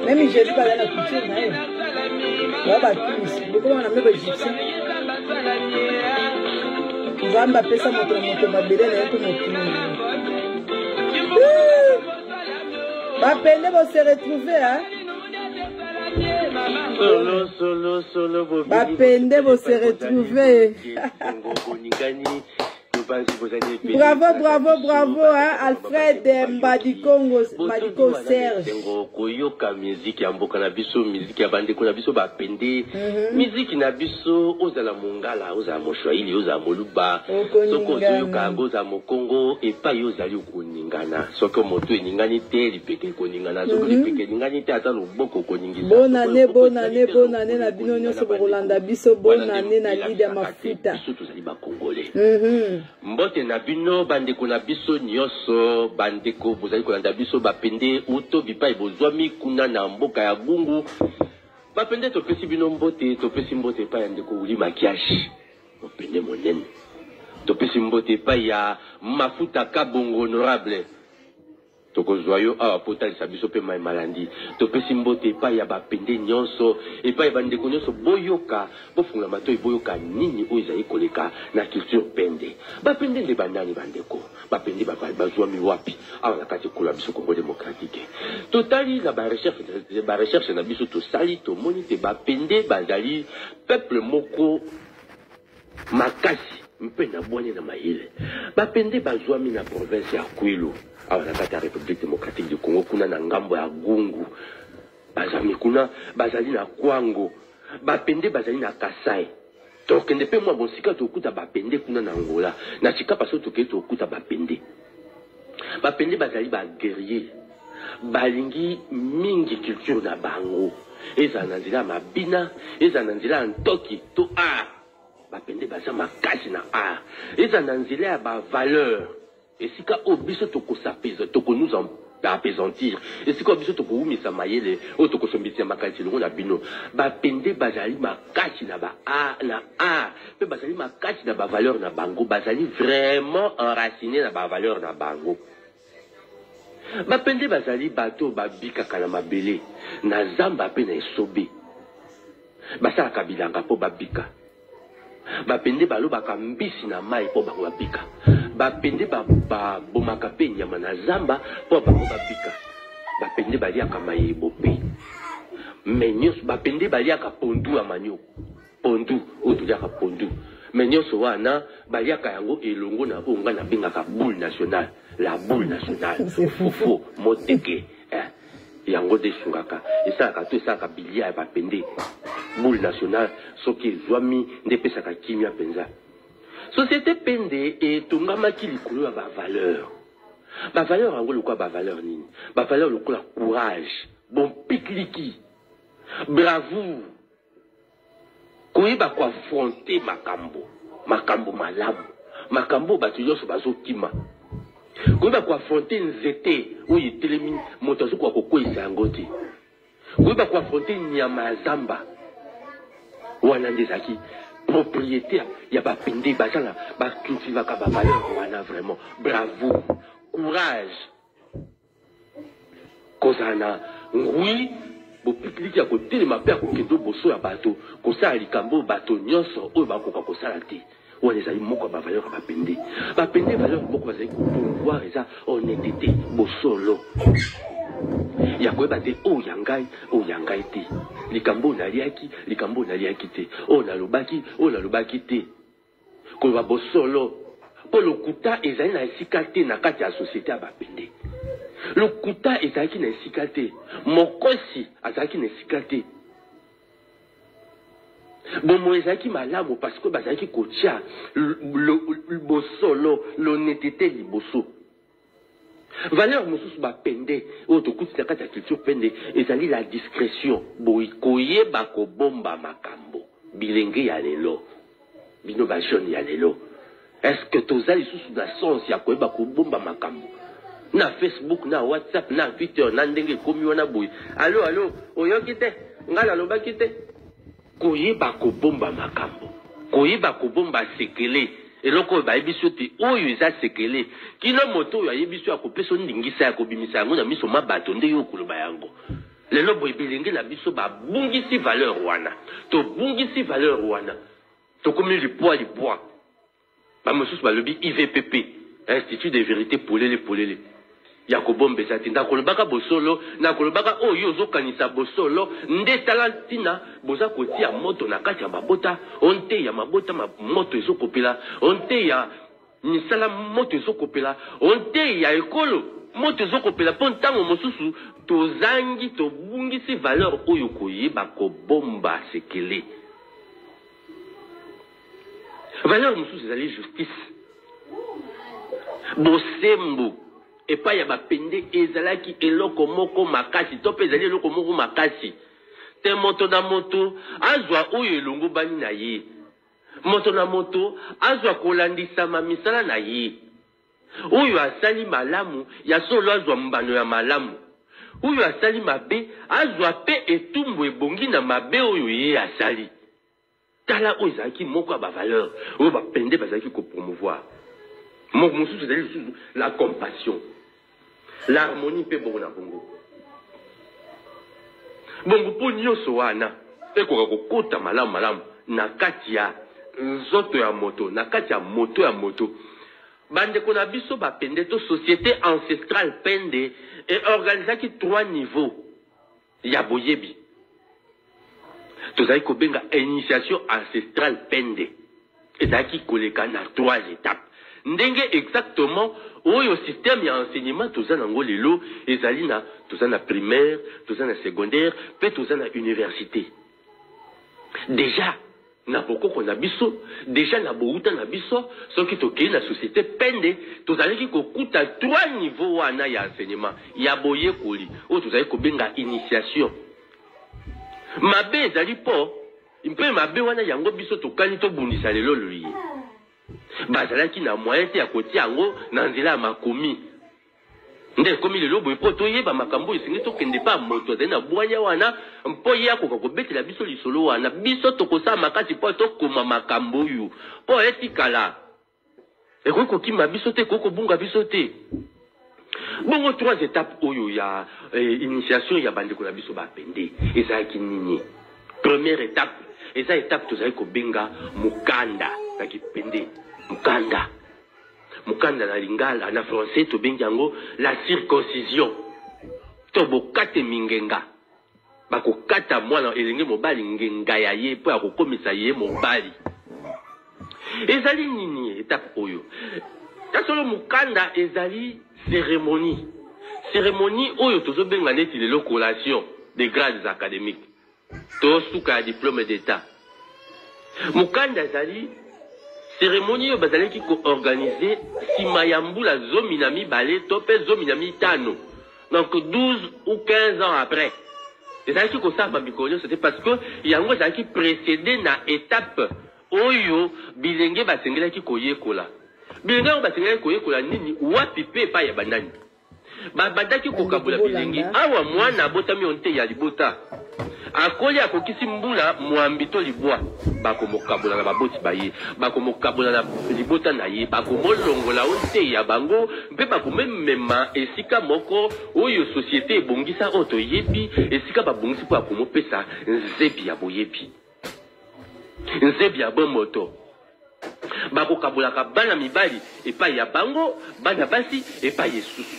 Même si je dis pas dans la culture, mais on va battre. Comment on a même égyptien? On va m'appeler ça mon babélé, Bapende va se retrouver, hein? Solo. Bapende va se retrouver. Bravo, hein, Alfred Mbadikongo Serge. Koyoka musique ya mboka na biso, musique ya bandeko na biso bapende, musique na biso ozala mongala, ozala moshwaili, ozala moluba, soko ozoyoka oza mokongo epa yozali koningana. Soko moto eningani te lipeke koningana, soko lipeke eningani te ata loboko koningisa. Bonne année na bino nyonso bokolanda biso, bonne année na Lydia Mafuta. Biso tozali ba congolais. Mbote na bino bandeko na biso nyonso bandeko bozali kolanda biso bapende uto bipai bozwami kuna na mboka ya Gungu bapende topesi bino mbote topesi mbote pa ya ndeko uli makiashi bapende monene topesi mbote pa ya Mafuta Kabongo honorable toko joyeux awa potalisa biso pe mai malandi topesi mbote pa ya bapende nyonso epa ya bandeko nyonso boyoka bofunga matoi boyoka nini oyo ezali koleka na culture pende bapende nde banani bandeko bapende bazwami wapi awa na kati kola biso Congo démocratique totali na ba recherche na biso tosali tomoni te bapende bazali peuple moko makasi mpe na bwanye na mayele bapende bazwami na province ya Kwilu awa na kati ya République démocratique du Congo kuna na ngambo ya Gungu bazami kuna bazali na Kwango bapende bazali na Kasai tokende pe mwa bonsika tokuta bapende kuna na Angola na chika paso tokende tokuta bapende bazali ba guerrier balingi mingi culture na bango eza na nzela mabina eza na nzela ntoki to bapende baza makasi na eza na nzela ya ba valeur esika obiso tokosapeza nous en apaisantir esika obiso tokoumisa mayele o tokosombisa makasi longo na bino bapende bazali makasi na ba pe bazali makasi na ba valeur na bango bazali vraiment enraciné na ba valeur na bango bapende bazali bato babikaka na mabele na zamba pe na esobe basalaka bilanga po babika bapende balobaka mbisi na mai po bango babika bapende bomaka pe nyama na zamba po bango babika bapende baliaka mayebo pe mais nyonso bapende baliaka pondu ya manioc pondu oyo toliaka pondu mais nyonso wana baliaka yango elongo na oyo nga nabengaka boule nationale la boule nationale fofo moteke yango de sungaka esalaka to esalaka bilia ya bapende boule nationale soki ezwami nde epesaka kimia mpenza. Société pende etongamaki likolo ya bavaleur. Bavaleur yango lokola bavaleur nini? Bavaleur lokola courage, bon pikliki, bravoure, koyeba koaffronter makambo malamu, makambo bato nyonso bazokima. Koyeba koaffronter nzete oyo etelemi moto azokoka kokweyisa yango te. Koyeba koaffronter nyama ya zamba wana nde ezalaki propriété ya bapende bazala bacultivaka bavaleur wana vraiment. Bravo, courage, kozala na ngwi bopikliki ya kotelema mpe ya kokende boso ya bato kosala likambo bato nyonso oyo bakoka kosala te. wana ezali moko ya bavaleur ya bapende. Bapende valeur moko bazali kopouvoir eza honnêteté bosolo ya koyeba te oyo ya ngai te, likambo naliaki te, oyo nalobaki te, koyeba bosolo mpo lokuta ezali na esika te na kati ya société ya bapende. Lokuta ezalaki na esika te, mokosi azalaki na esika te. Bomo ezalaki malamu parce que bazalaki kotia bosolo l'honnêteté liboso. Valeur mosusu bapende oyo tokuti na kati ya culture pende ezali la discrétion, koyeba kobomba makambo bilenge ya lelo bino bajone ya lelo. Est-ce que tozali lisusu na sens ya koyeba kobomba makambo na Facebook na WhatsApp na Twitter na ndenge ekomi wana boye allo oyoki te ngai nalobaki te? Koyeba kobomba makambo, koyeba kobomba sekele eloko oyo bayebiso te oyo eza sekele kino moto oyo ayebiso ya kopesa ndingisa ya kobimisa yango na miso mabato nde yo koloba yango. Lelo boye bilenge na biso babungisi valeur wana, tobungisi valeur wana, tokomi lipoa bamosusu balobi IVPP, Institut de Vérité polele ya kobombesa te ndakolobaka bosolo nakolobaka oyo ozokanisa bosolo nde talantina boza kotia moto na kati ya mabota onte ya mabota moto ezokopela onte ya misala moto ezokopela onte ya ekolo moto ezokopela mpo ntango mosusu tozangi tobungisi valeur oyo koyeba kobomba sekele. Valeur mosusu ezali justice, bosembo epai ya bapende ezalaki eloko moko makasi to pe ezali eloko moko makasi te. Moto na moto azwa oyo elongo bani na ye, moto na moto azwa kolandisama misala na ye, oyo asali malamu ya solo azwa mbano ya malamu, oyo asali mabe azwa pe etumbu ebongi na mabe oyo ye asali. Tala oyo ezalaki moko ya bavaleur oyo bapende bazalaki kopromouvoir. Moko mosusu ezali lisusu la compassion, l'harmonie pe bongo na bongo. Bongo po nyonso wana ekoka kokota malamu na kati ya nzoto ya moto, na kati ya moto ya moto. Bandeko na biso bapende to société ancestrale pende et organisaki 3 niveaux ya boyebi. Tozali kobenga initiation ancestrale pende ezalaki koleka na 3 étapes. Ndenge exactement oyo système ya enseignement toza nango lelo ezali na toza na primaire, toza na secondaire, pe toza na université. Déjà na bokoko na biso, déjà na bouta na biso, soki tokei na société pende tozalaki kokuta 3 niveaux wana ya enseignement ya boyekoli oyo tozali kobenga initiation. Mabe ezali po mpe mabe wana yango biso tokani tobundisa lelo loye. Bazalaki na moyen te ya kotia yango na nzela ya makomi. Nde komi lelo boye po toyeba makambo esengi tokende pa moto azali na bwanya wana mpo ye akoka kobetela biso lisolo wana. Biso tokosala makasi po tokoma makambo oyo po etikala ekoki kokima biso te, ekoki kobunga biso te. Bongo 3 étapes oyo ya initiation ya bandeko na biso bapende ezalaki nini? Première étape eza étape tozali kobenga mukanda na kipende. Mukanda na lingala na français tobengi yango la circoncision. To bokate mingenga bakokata mwana elenge mobali ngenga ya ye po akokomisa ye mobali. Ezali nini étape oyo? Tasolo mukanda ezali cérémonie cérémonie oyo tozobenga neti lelo collation des grades académiques tosuka diplôme d'état mukanda zali cérémonie oyo bazalaki ko-organiser sima ya mbula zomi na mibale to pe zomi na mitano donc 12 ou 15 ans après ezalaki kosala mikolo c'était parce que yango ezalaki précédé na étape oyo bilenge basengelaki koyekola bilenge oyo basengelaki koyekola nini wapi pe epai ya bandani babandaki kokabola bilenge awa mwana abotami onte ya libota akoli akokisi mbula mwambi to libwa bakomokabola na baboti baye bakomokabola na libota na ye bakomolongola onte ya bango mpe bakomemema esika moko oyo société ebongisa oyo toyebi esika babongisi mpo akomopesa nzebi ya boyebi nzebi ya bomoto bakokabolaka bana mibali epai ya bango bana basi epai esusu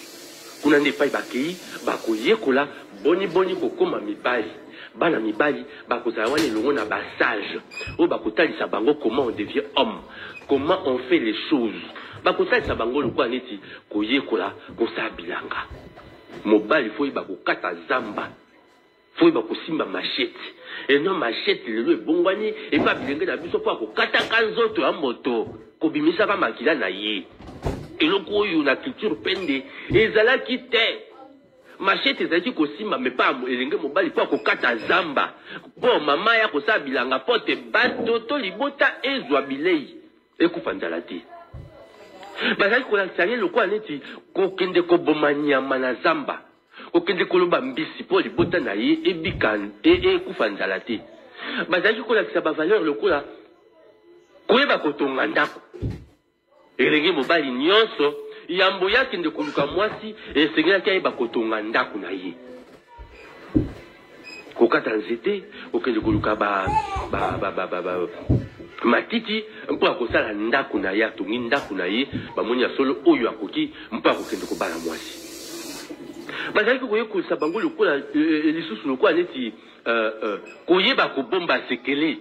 kuna nde epai bakei bakoyekola boni kokoma mibali bana mibali bakozala wana elongo na basage oyo bakotalisa bango comment on devient homme comment on fait les choses bakotalisa bango lokola neti koyekola kosala bilanga mobali fo yeba kokata zamba fo yeba kosimba machete eno machete lelo ebongwani epa bilenge na biso mpo akokataka nzoto ya moto kobimisaka makila na ye eloko oyo na culture pende ezalaki te machete ezalaki kosimba me pa elenge mobali mpo akokata zamba mpo mama ya kosala bilanga mpo te bato to libota ezwa bilei ekufa nzala te bazalaki kolakisa ye lokola neti kokende koboma nyama na zamba kokende koloba mbisi mpo libota na ye ebika ekufa nzala te bazalaki kolakisa bavaleur lokola koyeba kotonga ndako elenge mobali nyonso yambo yakende koluka mwasi esengelaki ayeba kotonga ndako na ye kokata nzete kokende koluka matiti mpo akosala ndako na ye atongi ndako na ye bamoni ya solo oyo akoki mpo akokende kobala mwasi bazalaki koyekolisa bango lokola lisusu lokola neti koyeba kobomba sekele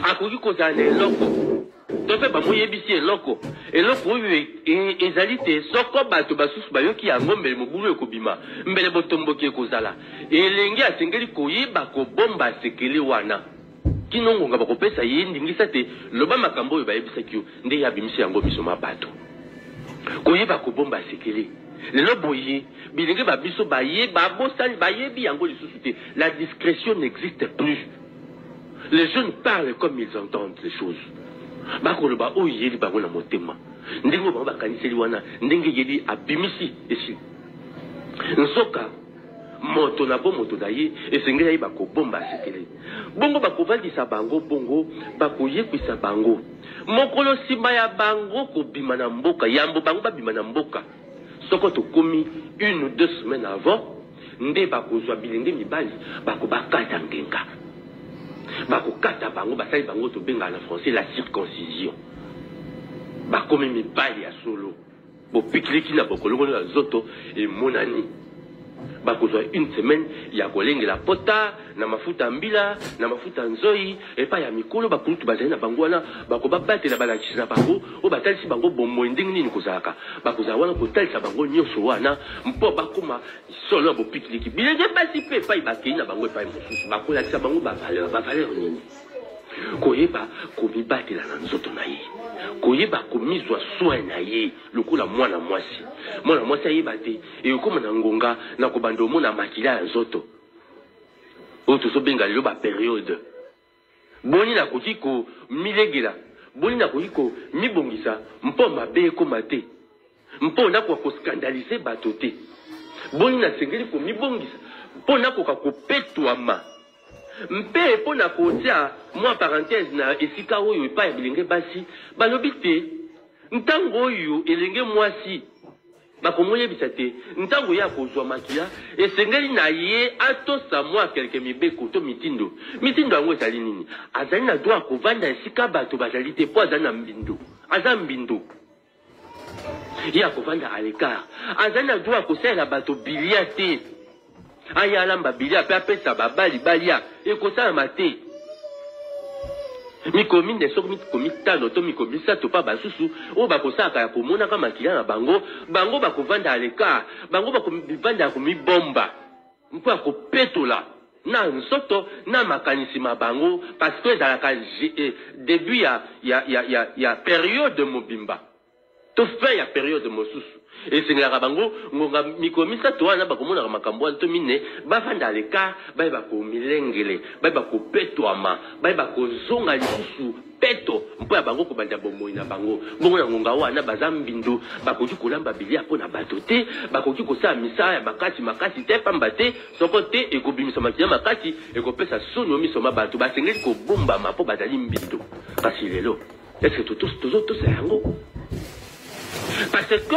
akoki kozala na eloko to mpe bamoyebisi eloko oyo ezali te soko bato basusu bayoki yango mbele mobulu ekobima mbele botomboki ekozala elenge asengeli koyeba kobomba sekele wana kino ngonga bakopesa ye ndingisa te loba makambo oyo bayebisaki yo nde yabimisi yango miso mabato koyeba kobomba sekele lelo boye bilenge babiso babosani bayebi yango lisusu te la discrétion n'existe plus. Les jeunes parlent comme ils entendent les choses. Bakoloba oyo yeli bango na motema ndenge bango bakaniseli wana ndenge yeli abimisi esi nsoka moto na bo moto na ye esengeli ayi bakobomba sekele bongo bakovandisa bango bongo bakoyekwisa bango mokolo nsima ya bango kobima na mboka yambo bango babima na mboka soko tokomi 1 ou 2 semaines avant nde bakozwa bilenge mibali bakobakata ngenga bakokata bango basali bango tobenga na français la circoncision bakomi mibali ya solo bopikiliki na bokolongono na zoto emonani bakozwa 1 semaine ya kolengela pota na mafuta mbila na mafuta nzoi epa ya mikolo bakulutu bazali na bango wana bakobabatela balakisi na bango oyo batalisi bango bomoi ndenge nini kozalaka bakozala wana kotalisa bango nyonso wana mpo bakoma solo ya bopikiliki bilenge basi mpe epai bakei na bango epai mosusu bakolakisa bango bavaleur nini koyeba komibatela na nzoto na ye koyeba komizwa soin na ye lokola mwana mwasi ayeba te ekokoma na ngonga na kobanda omona makila ya nzoto oyo tozobenga lelo baperiode boni nakoki komilegela boni nakoki komibongisa mpo mabe ekoma te mpo nakoka koskandalize bato te boni nasengeli komibongisa mpo nakoka kopetwama mpe mpo na kotia mwa parenthèse na esika oyo epai ya bilenge basi balobi te ntango oyo elenge mwasi bakomoyebisa te ntango ye akozwa makila esengeli na ye atosa mwa kelke mibeko to mitindo yango ezali nini azali na droit akovanda esika bato bazali te mpo azali na mbindo aza mbindo ye akovanda à l'écart azali na droit akosalela bato bilia te aya alamba bilia mpe apesa babali balia ekosalama te mikomi ndeso mikomi tano to mikomi sato pa basusu o bakosaka ya komona kama makila na bango bango bakovanda aleka bango bakovanda komi bomba mpo akopetola na nsoto na makanisi mabango parce que dans la début ya période mobimba to fin ya période mosusu et c'est la bango ngonga mikomisa to wana bakomona makambo to mine bavanda aleka ba ko milengele ba ko petwama ba ko zonga lisusu peto mpo ya bango ko banda bomoi na bango bongo na ngonga wana bazambindu bakoki kolamba bilia po na bato te bakoki kosala misa ya makasi te pamba te soko te ekobimisa makia makasi ekopesa sono miso mabato basengeli ko bomba mapo bazali mbindu kasi lelo est-ce que tous yango parce que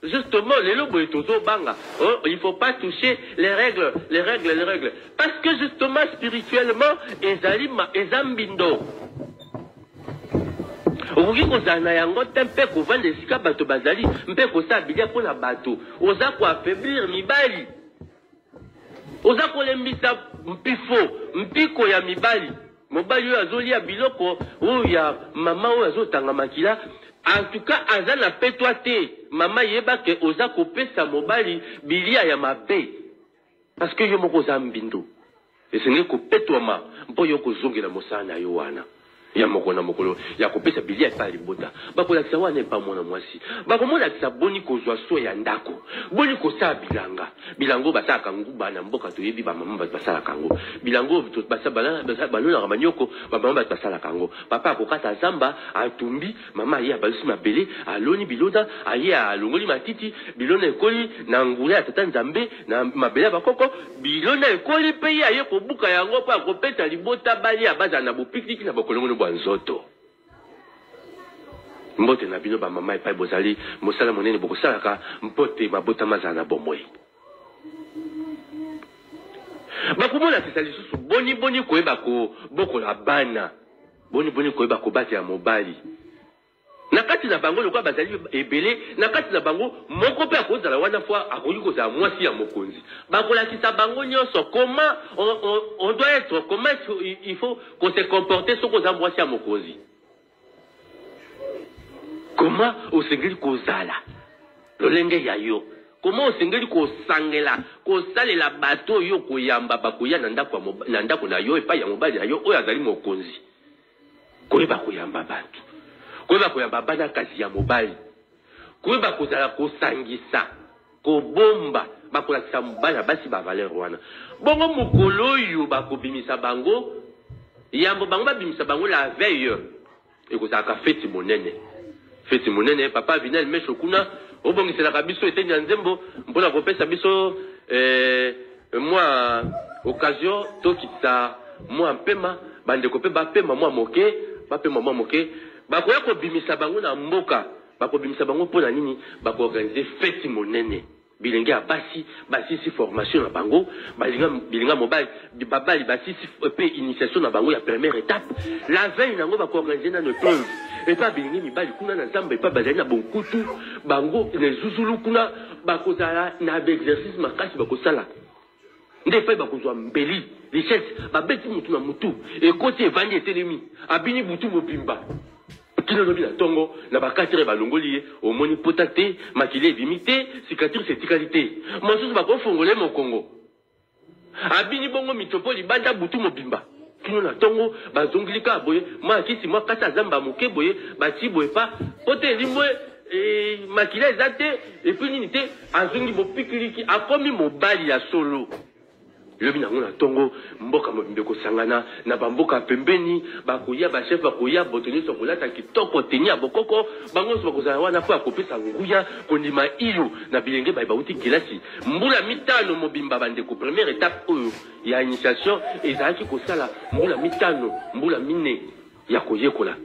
justement, les lobes et toujours banga. Oh, il ne faut pas toucher les règles. Parce que justement, spirituellement, ezambindo. Okoki kozana yango tempe ko vendre sika bato bazali, mpe ko sa bilia pour la bato. Oza ko affaiblir mibali. Oza ko lembisa mpiko ya mibali. Mobali yo azoli ya biloko, o ya mama o azotanga makila. En tout cas, azana petwa te. Mama yeba ke oza kopesa mobali bilia ya mabe. Parce que yo moko zambindo. Et ce n'est que petwa ma. Mpo yo ko zongi na mosana yo wana. Ya moko na mokolo. Ya kopesa bilia pa libota. Bako la kisa wane pa mwana mwasi. Bako mwana kisa boni ko zwa so ya ndako. Boni ko sa bilanga. Bilango basa kangu bana mboka to yebi ba mama basa kango. Bilango basa balona ramanyoko ba mama basa kango. Papa ko kata zamba atumbi mama ya balisi mabele aloni bilona aye alongoli matiti bilona ekoli na ngule ya tata nzambe na mabele bakoko bilona ekoli pe aye ko buka yango pa ko peta libota bali ya baza na bopikiki na bakolongo bwanzoto. Mbote na bino ba mama epai bozali mosala monene bokosalaka mpote mabota mazana bomoi. Bakomona kisa lisusu boni koyeba ko bokola bana. Boni koyeba ko bati ya mobali. Na kati na bango lokwa bazali ebele, na kati na bango moko pe akozala wana fois akoki kozala mwasi ya mokonzi. Bakola kisa bango nyonso comment on doit être, comment il faut qu'on se comporter sur koza mwasi ya mokonzi. Comment osengeli kozala lolenge ya yo. Comment osengeli kosangela kosalela bato yo koyamba bakoya na ndako na yo epa ya mobali ya yo oyo azali mokonzi. Koyeba koyamba bato. Koyeba koyamba bana kasi ya mobali. Koyeba kozala kosangisa kobomba bakolakisa bana basi ba valeur wana. Bongo mokolo yo bakobimisa bango yambo bango babimisa bango la veille ekozaka feti monene. Feti monene papa Vinel mesho kuna obongisela kabiso etenya nzembo mpona kopesa biso moi occasion tokitsa moi mpema bande kope bapema moi moke bapema moi moke bakoya kobimisa bango na mboka bakobimisa bango mpona nini bakoorganiser feti monene bilenge ya basisi formation na bango bilinga mobile babali basisi pe initiation na bango ya première étape la veille nango bakoorganiser na épreuve et pas bilingi mibali kuna na nzamba et pas bazali na bonkutu bango ne zuzulu kuna bakozala na exercice makasi bakosala nde pe bakozwa mbeli richesse babeti mutu na mutu ekoti evandi etelemi abini butu mobimba kino lobi na tongo na bakatire balongoli ye omoni pota te makile ebimite cicatrice etikalité mosusu bakofongole mokongo abini bongo mitopo libanda butu mobimba kino na tongo bazongilika boye mwa kisi mwa kata zamba moke boye bati boye pa pote limwe makile ezate epi nini te azongi bopikiliki akomi mobali ya solo lobi nango na tongo mboka mobimbe kosangana na bamboka pembeni bakoya bachef bakoya botoni so kolata kitoko tenia bokoko bango so bakozala wana po akopesa nguya kondima iyo na bilenge bauti kelasi mbula mitano mobimba bande ko première étape oyo ya initiation ezalaki kosala mbula mitano mbula mine ya koyekola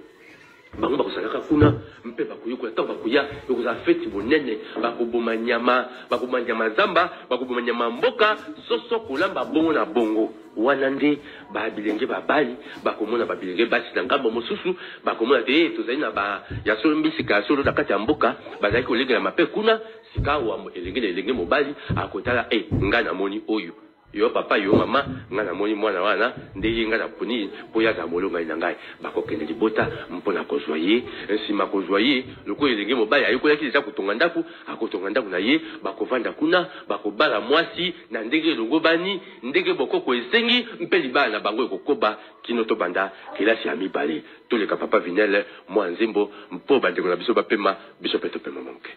bango bakozalaka kuna mpe bakoyekola tango bakoya ekozala feti monene bakoboma nyama zamba bakoboma nyama mboka soso kolamba bongo na bongo wana nde babilenge babali bakomona babilenge basi na ngambo mosusu bakomona te tozali na ya solo mbisika solo na kati ya mboka bazali kolengela mape kuna sika wa elenge mobali akotala nga namoni oyo yo papa yo mama ngana moni mwana wana ndenge ngana poni poya za molonga inangai bakokende libota mpona kozwaye nsima kozwaye loko elenge mobali ayokoya ki za kutonga ndaku akotonga ndaku na ye bakovanda kuna bakobala mwasi na ndenge longo bani ndenge bokoko esengi mpe libala bango ekokoba kino to banda kelasi ya mibale toleka papa Vinel mwa nzembo mpo bandeko na biso bapema biso peto pema monke.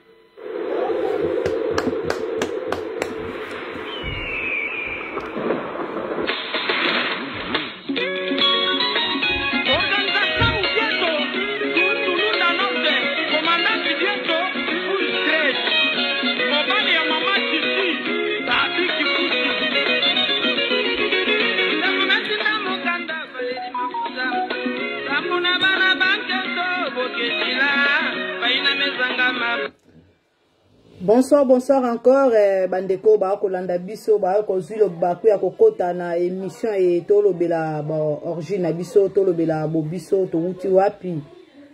Bonsoir, bonsoir encore, bandeko, ba kolanda biso, ba kozwilo baku ya kokota na émission et tolo bela origine na biso, tolo bela bobiso, to uti wapi,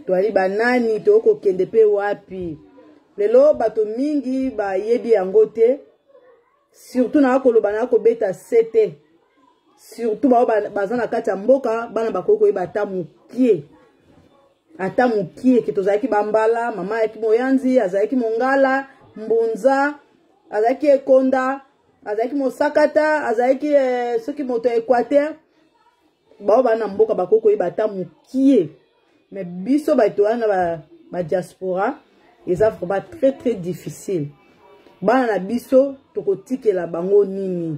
to ali banani, to oko kende pe wapi. Lelo bato mingi ba yebi yango te, surtout na koloba na ko beta sete, surtout ba bazana kati ya mboka, bana bakoko yeba tamukie. Ata mukie kitozaki bambala mama yaki moyanzi azaki mongala mbunza azaki ekonda azaki mosakata azaki soki moto Équateur bao bana mboka bakoko yeba ata mukie mais biso bato wana ba diaspora eza vraiment très difficile bana na biso tokotikela bango nini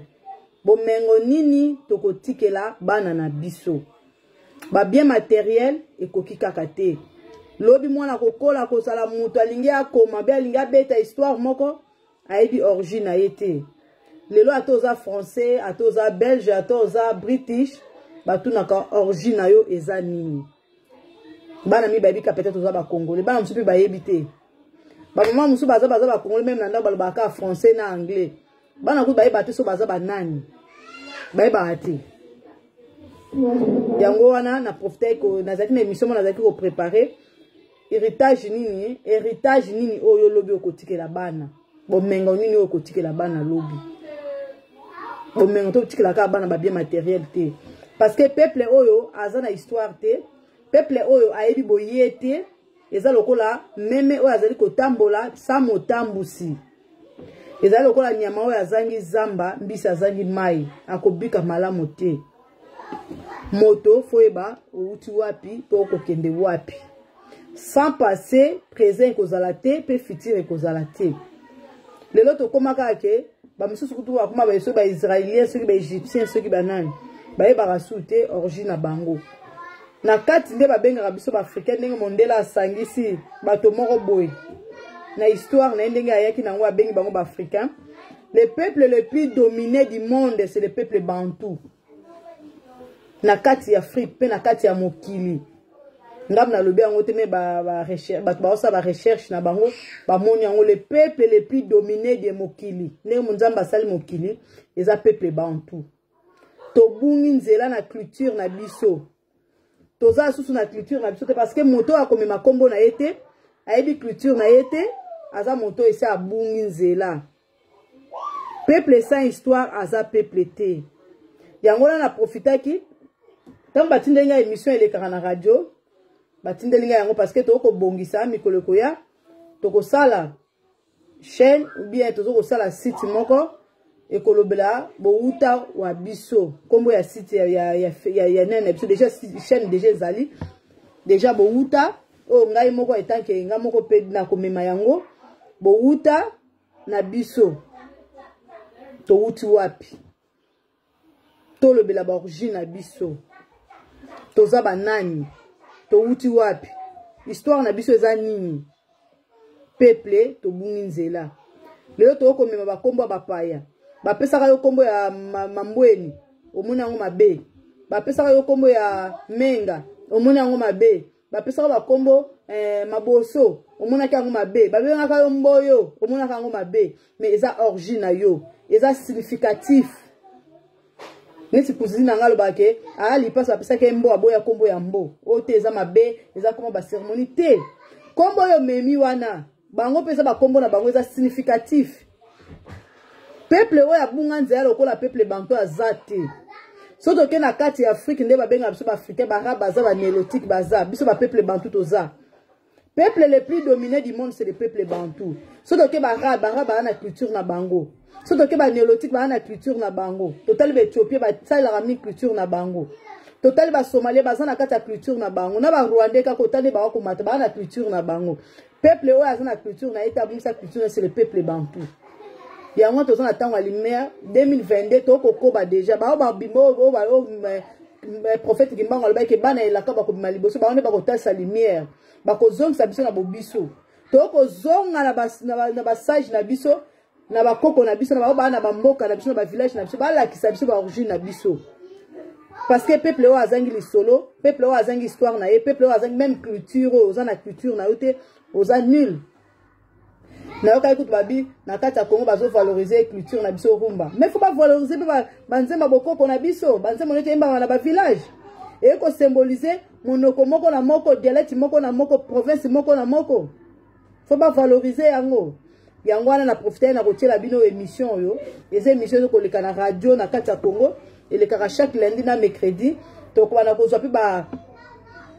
bomengo nini tokotikela bana na biso ba bien matériel et koki kakate lobi mwana kokola kozala mutu alingi akoma be alingi abeta histoire moko ayebi origine ayete lelo atoza français atoza belge atoza british batunaka origine ayo eza nini bana mi bayebi ka peut-être oza ba congolais bana musu pe bayebi te ba mama musu baza ba congolais même na ndako balobaka français na anglais bana ku bayeba te so baza ba nani bayeba te yango wana na profiter ko nazaki na émission nazaki ko préparer héritage nini oyo lobi okotikela bana bomengo nini oyo okotikela bana lobi bomengo to tikela ka bana ba bien matériel te parce que peuple oyo azana histoire te peuple oyo ayebi boye te eza lokola meme oyo azali kotambola sa motambusi eza lokola nyama oyo azangi zamba mbisi azangi mai akobika malamu te moto foeba outi wapi to kokende wapi sans passer présent kozala te pe futur kozala te lelo to komaka ke ba misusu kutu akoma ba yeso ba israélien soki ba égyptien soki ba nani ba yeba rasute origine na bango na kati nde ba benga biso ba africain ndenge mondela asangisi bato moko boy na histoire na ndenge ayaki nango abengi bango ba africain le peuple le plus dominé du monde c'est le peuple bantou na kati ya Afrique pe na kati ya mokili ngam na lobi yango te me ba recherche ba recherche na bango ba moni yango le peuple le plus dominé de mokili ndenge munzamba sali mokili eza peuple bantou to bungi nzela na culture na biso toza susu na culture na biso te parce que moto akomema kombo na yete ayebi culture na yete aza moto esa abungi nzela peuple sans histoire aza peuple te yango na profitaki tant batindenga émission elekaka na radio batindelinga yango parce que toko bongisa mikolo koya toko sala chaîne ou bien toko sala site moko ekolobela bouta wa biso kombo ya site ya nene biso déjà chaîne déjà zali déjà bouta o ngai moko etanke nga moko pe na komema yango bouta na biso to uti wapi to lobela ba origine na biso toza banani to uti wapi histoire na biso eza nini peuple to bungi nzela leo to komema bakombo bapaya bapesaka yo kombo ya mambweni omona yango mabe bapesaka yo kombo ya menga omona yango mabe bapesaka bakombo maboso omona yango mabe babengaka yo mboyo omona yango mabe mais eza origine na yo eza significatif neti kuzini na ngalo bake ali passe apesa ke mbo aboya kombo ya mbo o te eza mabe eza kombo ba cérémonie te kombo yo memi wana bango pesa ba kombo na bango eza significatif peuple oyo abunga nzela lokola peuple bantu azate soto ke na kati ya Afrique nde babenga biso ba africain ba baza ba néolotique baza biso ba peuple bantu toza peuple le plus dominé du monde c'est le peuple bantu soto ke ba na culture na bango soto ke ba néolotique ba na culture na bango total ba Éthiopie ba tsala rami culture na bango total ba Somalie baza na kati ya culture na bango na ba Rwandais ka kotane ba ko mata ba na culture na bango peuple oyo aza na culture na établir sa culture c'est le peuple bantu. Il y a un temps à lumière 2022 toko koba déjà ba bimbo prophète qui mbango ba ke bana la ka ba ko maliboso ba on ba ko tasa lumière ba ko zonga sa biso na bobiso toko zonga na ba sage na biso na ba koko na biso na ba na ba mboka na biso na ba village na biso ba la ki sa biso ba origine na biso parce que peuple o azangi li solo peuple o azangi histoire na ye peuple o azangi même culture oza na culture na yote oza nul. Na yoka écoute babi na kati ya Congo bazo valoriser culture na biso rumba mais faut pas valoriser ba nzemba bokoko na biso ba nzemba nete imba na ba village et ko symboliser monoko moko na moko dialecte moko na moko province moko na moko faut pas valoriser yango wana na profiter na kotiela bino émission yo les émissions ko leka na radio na kati ya Congo et le kaka chaque lundi na mercredi to ko na ko zwa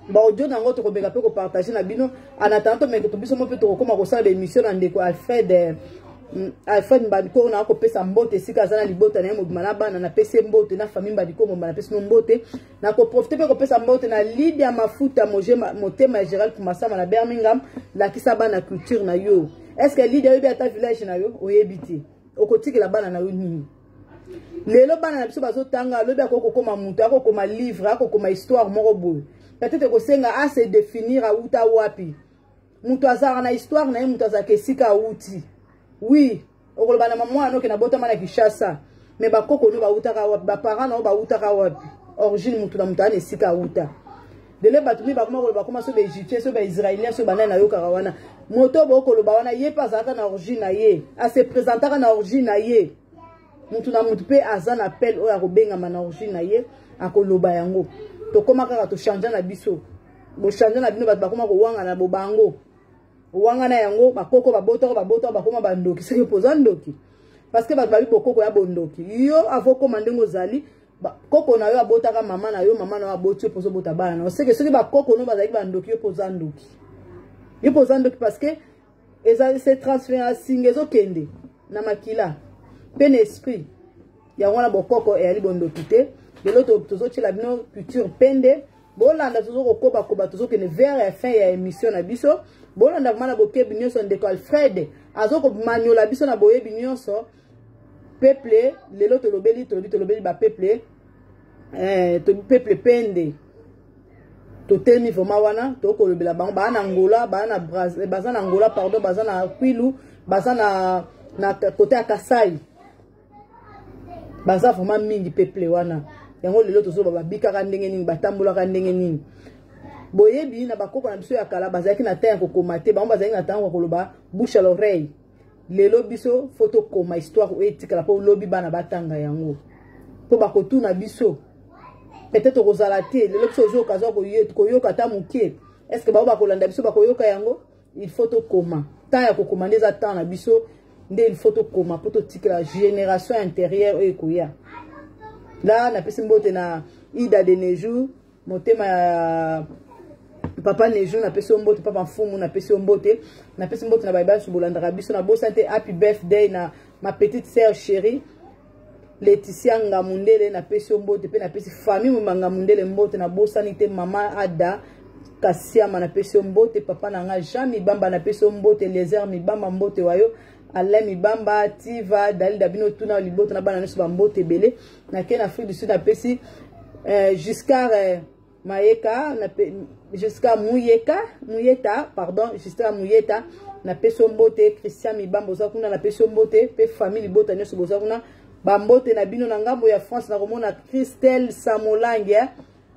ba audio nango to ko beka pe ko partager na bino en attendant mais to biso mo pe to ko koma ko sala émission na ndeko Alfred Mbadiko na ko pesa mbote sika zana libota na mo na bana na pesa mbote na famille Mbadiko mo na pesa mbote na ko profiter pe ko pesa mbote na Lydia Mafuta motema Gérald Kumasama na Birmingham la kisaba na culture na yo est-ce que Lydia yo bi ata village na yo oyebiti okotiki la bana na yo nini lelo bana na biso bazo tanga lobi akoko koma mutu akoko koma livre akoko koma histoire moko boy peut-être que senga a se définir a uta wapi mutu azara na histoire na mutu azake sika uti oui okoloba na maman anoke na bota mana Kinshasa mais bakoko no ba uta ka wapi ba parents no ba uta ka wapi origine mutu na mutu ane sika uta dele batumi ba kuma koloba kuma so be égyptien so be israélien so banana na yo karawana moto bo koloba wana ye pas aka na origine na ye a se présenter na origine na ye mutu na mutu pe azana appel oya ko benga na origine na ye akoloba yango to koma kaka to changer na biso bo changer na bino bat bakoma ko wanga na bobango wanga na yango bakoko babota bakoma bandoki c'est poza ndoki parce que bat babi bokoko ya bondoki yo avoko mandengo zali koko na yo abota ka mama na yo aboti pozo bota bana na c'est que ceux bakoko no bazali bandoki yo poza ndoki parce que eza se transfert singezo kende na makila pen esprit ya wana bokoko e ali bondoki te lelo tozo tshela bino culture pende bolanda tozo kokoba koba tozo kene vers la fin ya émission na biso bolanda mana bokebi nyonso ndeko Alfred azoko manyola biso na boyebi nyonso peuple lelo tolobeli ba peuple to peuple pende to temi vraiment wana to kolobela bango ba na Angola ba na Brazil bazana Angola pardon bazana Kwilu bazana na côté ya Kasai baza vraiment mingi peuple wana yango lelo tozo ba bikaka ndenge nini batambola ka ndenge nini boyebi na bakoko na biso ya kala bazaki na temps ko komate bango bazaki na temps ko koloba bouche à l'oreille lelo biso photo koma histoire etika la po lobi bana batanga yango po bakotu na biso peut-être kozalate lelo biso zo kazo ko yoka ta mukie est-ce que ba kolanda biso bakoyoka yango il faut to koma temps ya ko commander za temps na biso nde il faut to koma poto tika la génération intérieure ekoya. Là, na pesi mbote na Ida de Neju, motema papa Neju na pesi mbote papa Mfumu na pesi mbote na baiba subolandaka biso na bo santé happy birthday na ma petite sœur chérie Laetitia Ngamundele na pesi mbote pe na pesi famille Ngamundele mbote na bo sanité mama Ada Kasiama na pesi mbote papa na nga Jean Mibamba na pesi mbote Lézer Mibamba mbote wayo Alain Mibamba Tiva Dalida bino tuna liboto na bana nesu bambote belé na ken Afrique du Sud na pesi jusqu'à Mayeka na jusqu'à Muyeta pardon jusqu'à Muyeta na pesi mbote Christian Mibamba za kuna na pesi mbote pe famille liboto nesu boza kuna bambote na bino na ngambo ya France na komona Christelle Samolangia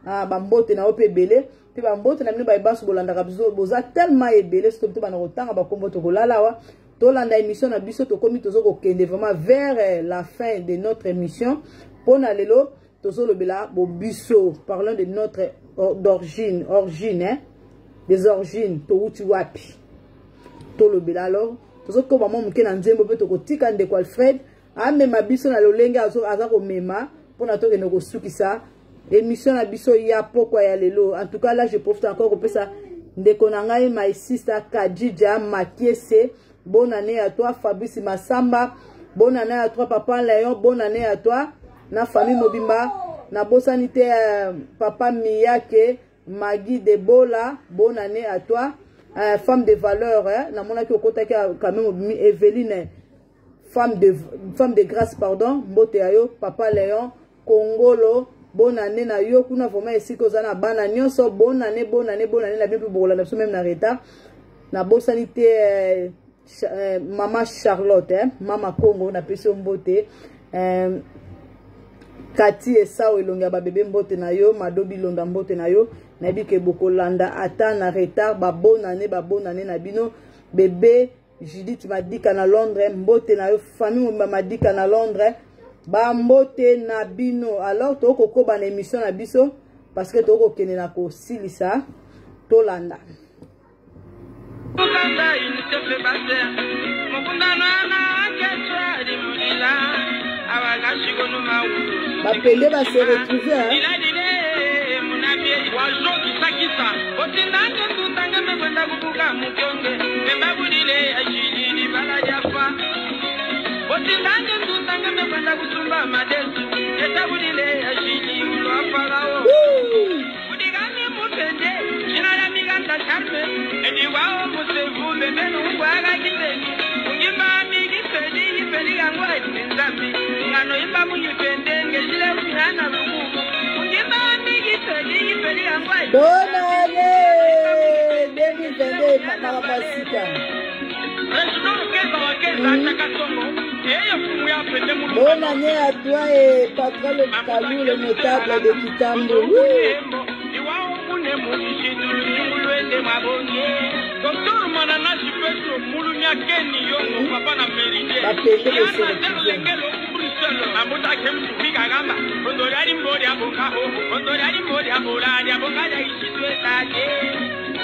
bambote na ope belé pe bambote na bino ba bansu bolanda boza tellement ebelé surtout to bana kotanga bakombo to kolalawa tolanda émission na biso tokomi tozo kokende vraiment vers la fin de notre émission pona lelo tozo lobela bo biso parlons de notre d'origine hein des origines to uti wapi to lobela alors tozo ko ba mo muke na nzembo pe to kotika ndeko Alfred amema biso na lolenge aza komema pona to kene ko sukisa émission na biso ya pokwa ya lelo. En tout cas là je profite encore kopesa ndeko na ngai my sister Kadija Makiese, bonne année à toi. Fabrice Massamba, bonne année à toi. Papa Léon, bonne année à toi. Na famille Mobimba, na bosanité Papa Miyake, Magui Debola, bonne année à toi. Femme de valeur, na mona ki okotaki quand même Evelyne, femme de grâce, pardon, mbote ayo. Papa Léon, Kongolo, bonne année na yo. Kuna vraiment ici kozana bana nyonso, bonne année na bien plus bola na même na retard. Na bosanité Maman Charlotte, Maman Congo, na peso mbote. Kati esa elonga ba bébé mbote na yo, Madobi longa mbote na yo. Na bike bokolanda ata na retard ba bonne année na bino. Bébé Judith Madika na Londres, mbote na yo. Famille Madika na Londres, ba mbote na bino. Alors to ko ba na émission na biso parce que to ko kene na ko silisa to landa. Bapende va se retrouver. Bonne année 2022, Mama Pasika. Bonne année à toi et Papa le Kalou, le notable de Kitambo.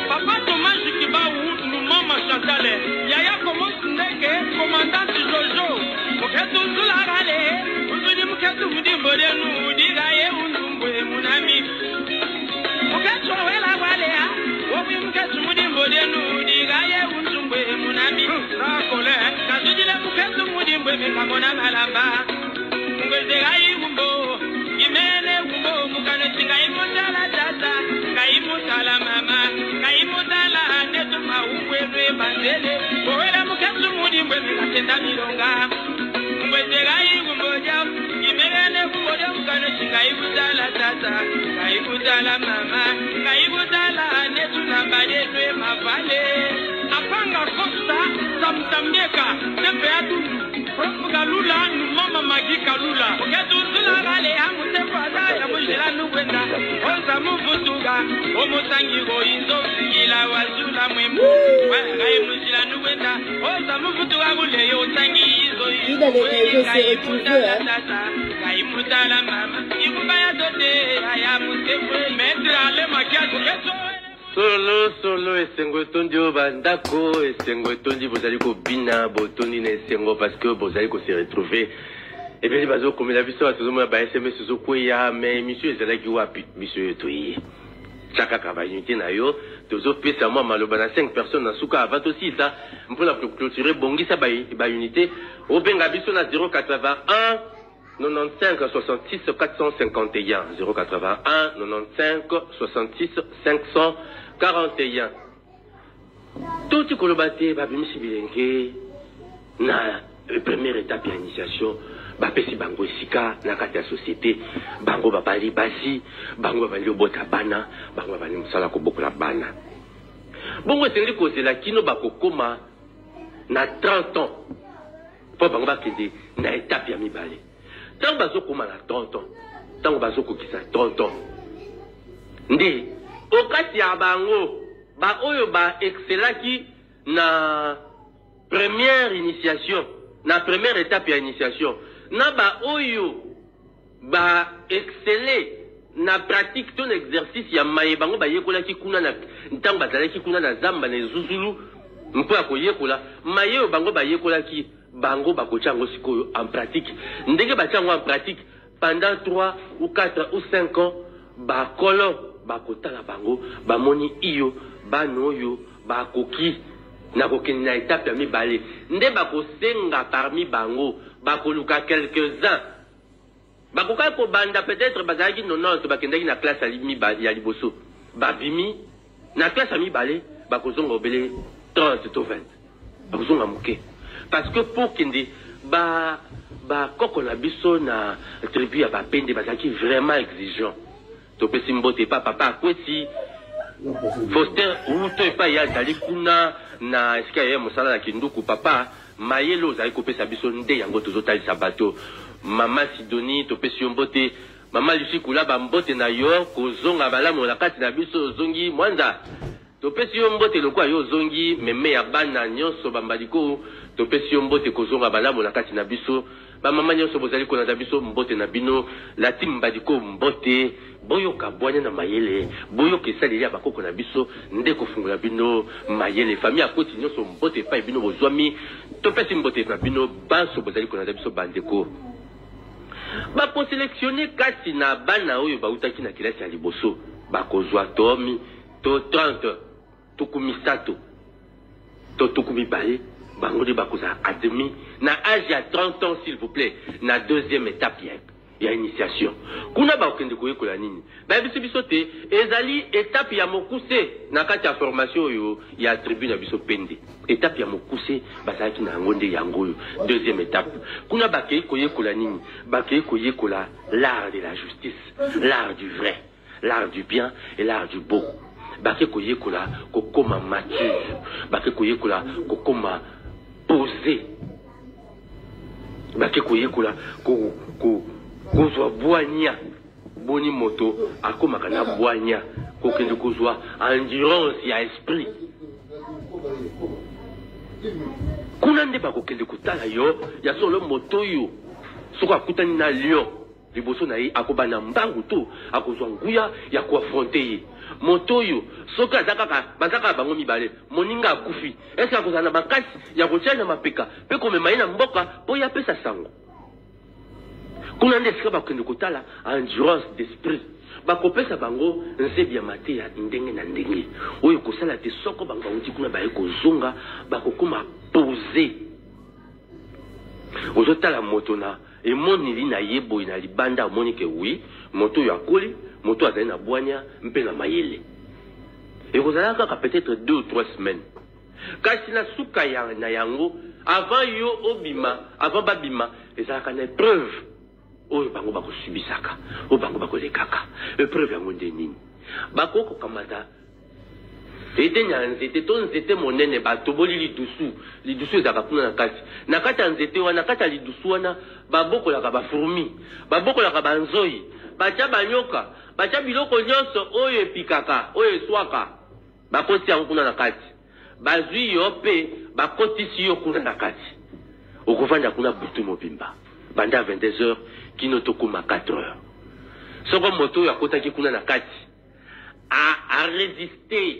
Papa Thomas Kibaou, nous maman Chantal, Yaya commence n'eke, commandant Jojo, Moketu Zularale, Uzuni Muketu Mudimbode, nous diraye Unzumbe, mon ami. Moketu Wela Walea, Wobi Muketu Mudimbode, nous diraye Unzumbe, mon ami. Rakole, Kazudile Muketu Mudimbe, Kamona Malamba, Mungezerayi Wumbo, Imene Wumbo, Mukane Singai Motala Tata, Kai Motala Mama. Bandele, Oela Muketu Mudimbe, Katenda Milonga, Mwezerai Gumboja, Imerene Gumboja, Mukane Ibudala Tata, Kaibudala Mama, Kaibudala Netu Nambade, Mavale, Apanga Costa, Samtameka, Tepeatu, Profugalula, Mama Magika Lula, Muketu Sularale, Amutefada, Yamujela Nukwenda, Oza Mufutuga, Omosangigo, Inzo, Gila Wazula Mwembu. Solo esengo tondi bandako esengo tondi bozali ko bina botondi na esengo parce que bozali ko se retrouver et bien bazo comme la biso atozoma ba SMS zo koya mais monsieur ezalaki wapi monsieur toyi chaka kaba unité na yo tozo pesa moi maloba na 5 personnes na suka avant aussi ça pour la clôturer bongisa ba unité au benga biso na 081 95 66 451 081 95 66 541 tout kolobate ba bimisi bilenge na première étape d'initiation ba pesi bango sika na kati ya société bango babali basi bango babali obota bana bango babali musala ko bokola bana bongo tengeli kozela kino bakokoma na 30 ans po bango bakende na étape ya mibale tango bazokoma na 30 ans tango bazokokisa 30 ans ndi okati ya bango ba oyo ba excelaki na première initiation na première étape ya initiation na ba oyo ba exceller na pratique ton exercice ya maye bango ba yekola ki kuna na ntango bazalaki kuna na zamba na zuzulu mpo ya koyekola maye bango ba yekola ki bango bakochango sikoyo en pratique ndenge bachango en pratique pendant 3 ou 4 ou 5 ans bakolo bakotala bango bamoni iyo banoyo bakoki na kokeni na étape ya mibale nde bakosenga parmi bango bakoluka quelques-uns bakoka ko banda peut-être bazalaki 90 bakendaki na classe ya liboso babimi na classe ya mibale bakozonga obele 30 to 20 bakozonga muke parce que pour kende ba koko na biso na tribu ya bapende bazalaki vraiment exigeant to pesi mbote pa papa kwesi Faustin uto pa ya dali kuna na esika ya mosala na kinduku papa mayelo zali kopesa biso nde yango tozotalisa bato mama Sidonie to pesi mbote mama Lucie kula ba mbote na yo kozonga balamu na kati na biso zongi mwanza to pesi mbote lokwa yo zongi meme ya bana nyonso bambaliko to pesi mbote kozonga balamu na kati na biso ba mama nyonso bozali ko na biso mbote na bino la tim badiko mbote boyo kabwanya na mayele boyo kesali ya bakoko na biso nde kofungula bino mayele famille akoti nyonso mbote pa bino bozwami to pesi mbote na bino banso bozali ko na biso bandeko ba ko sélectionner kati na bana oyo bautaki na kilasi ya liboso bakozwa tomi to 30 tukumisato to tukumibale bango de bakoza admis na âge ya 30 ans s'il vous plaît na deuxième étape ya initiation kuna ba okende koyekola nini ba biso biso te ezali étape ya mokuse na kati ya formation yo ya tribune ya biso pende étape ya mokuse bazalaki na ngonde yango deuxième étape kuna ba koyekola nini ba koyekola l'art de la justice l'art du vrai l'art du bien et l'art du beau ba koyekola kokoma mature ba koyekola kokoma posé ba koyekola kozwa bwanya boni moto akomaka na bwanya kokende kozwa endurance ya esprit kuna nde bakokende kotala yo ya solo moto yo soko akutani na lion liboso na ye akobana mbangu to akozwa nguya ya koaffronte ye moto yo soki bazaka bango mibale moninga akufi eske akozala na makasi ya kotia na mapeka mpe komema ye na mboka mpo ya pesa sango kuna nde esika bakende kotala endurance d'esprit bakopesa bango nzebi ya mate ya ndenge na ndenge oyo kosala te soko bango bauti kuna baye kozonga bakokoma pose ozotala moto na emonili na ye boye na libanda amoni ke wi moto oyo akoli moto azali na bwanya mpe na mayele ekozala kaka peut-être 2 ou 3 semaines kasi na suka na yango avant yo obima avant babima ezalaka na épreuve oyo bango bakosubisaka oyo bango bakolekaka épreuve yango nde nini bakokokamata ete nya nzete to nzete monene batoboli lidusu ezalaka kuna na kati ya nzete wana kati ya lidusu wana babokolaka bafourmi babokolaka banzoi batya banyoka batya biloko nyonso oyo epikaka oyo eswaka bakoti yango kuna na kati bazwi yo mpe bakotisi yo kuna na kati okovanda kuna butu mobimba banda 22 heures kino tokoma 4 heures soko moto oyo akotaki kuna na kati a résister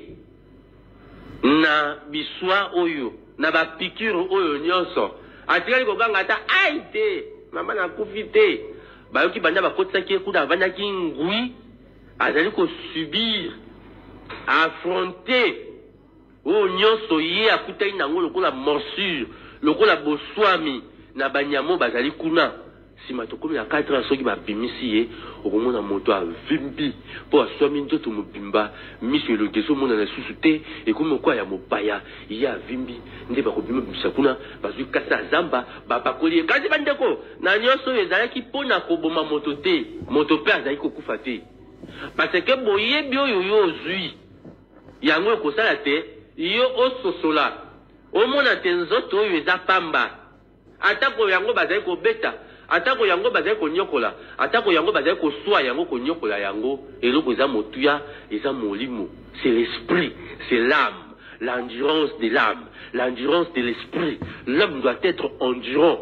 na biswa oyo na bapikure oyo nyonso atikali koganga ata ai te mama nakufi te bayoki banda bakotisaki ye kuna avandaki ngwi azali kosubir affronter oyo nyonso ye akutaki nango lokola morsure lokola boswami na banyamo bazali kuna sima tokomi na 4 ans soki babimisi ye okomona moto avimbi mpo aswami nzoto mobimba miso elongi ezomona na susu te ekomi okwa ya mopaya ye avimbi nde bakobima bimisa kuna bazwi kasi ya zamba bapakoli ye kasi bandeko na nyonso oyo ezalaki mpo na koboma moto te moto mpe azali kokufa te parce ke boyebi oyo yo ozwi yango ekosala te yo ososola omona te nzoto oyo eza pamba atako yango bazali kobeta atako yango bazali konyokola atako yango bazali koswa yango konyokola yango eloko eza motuya eza molimo c'est l'esprit c'est l'âme l'endurance de l'âme l'endurance de l'esprit l'homme doit être endurant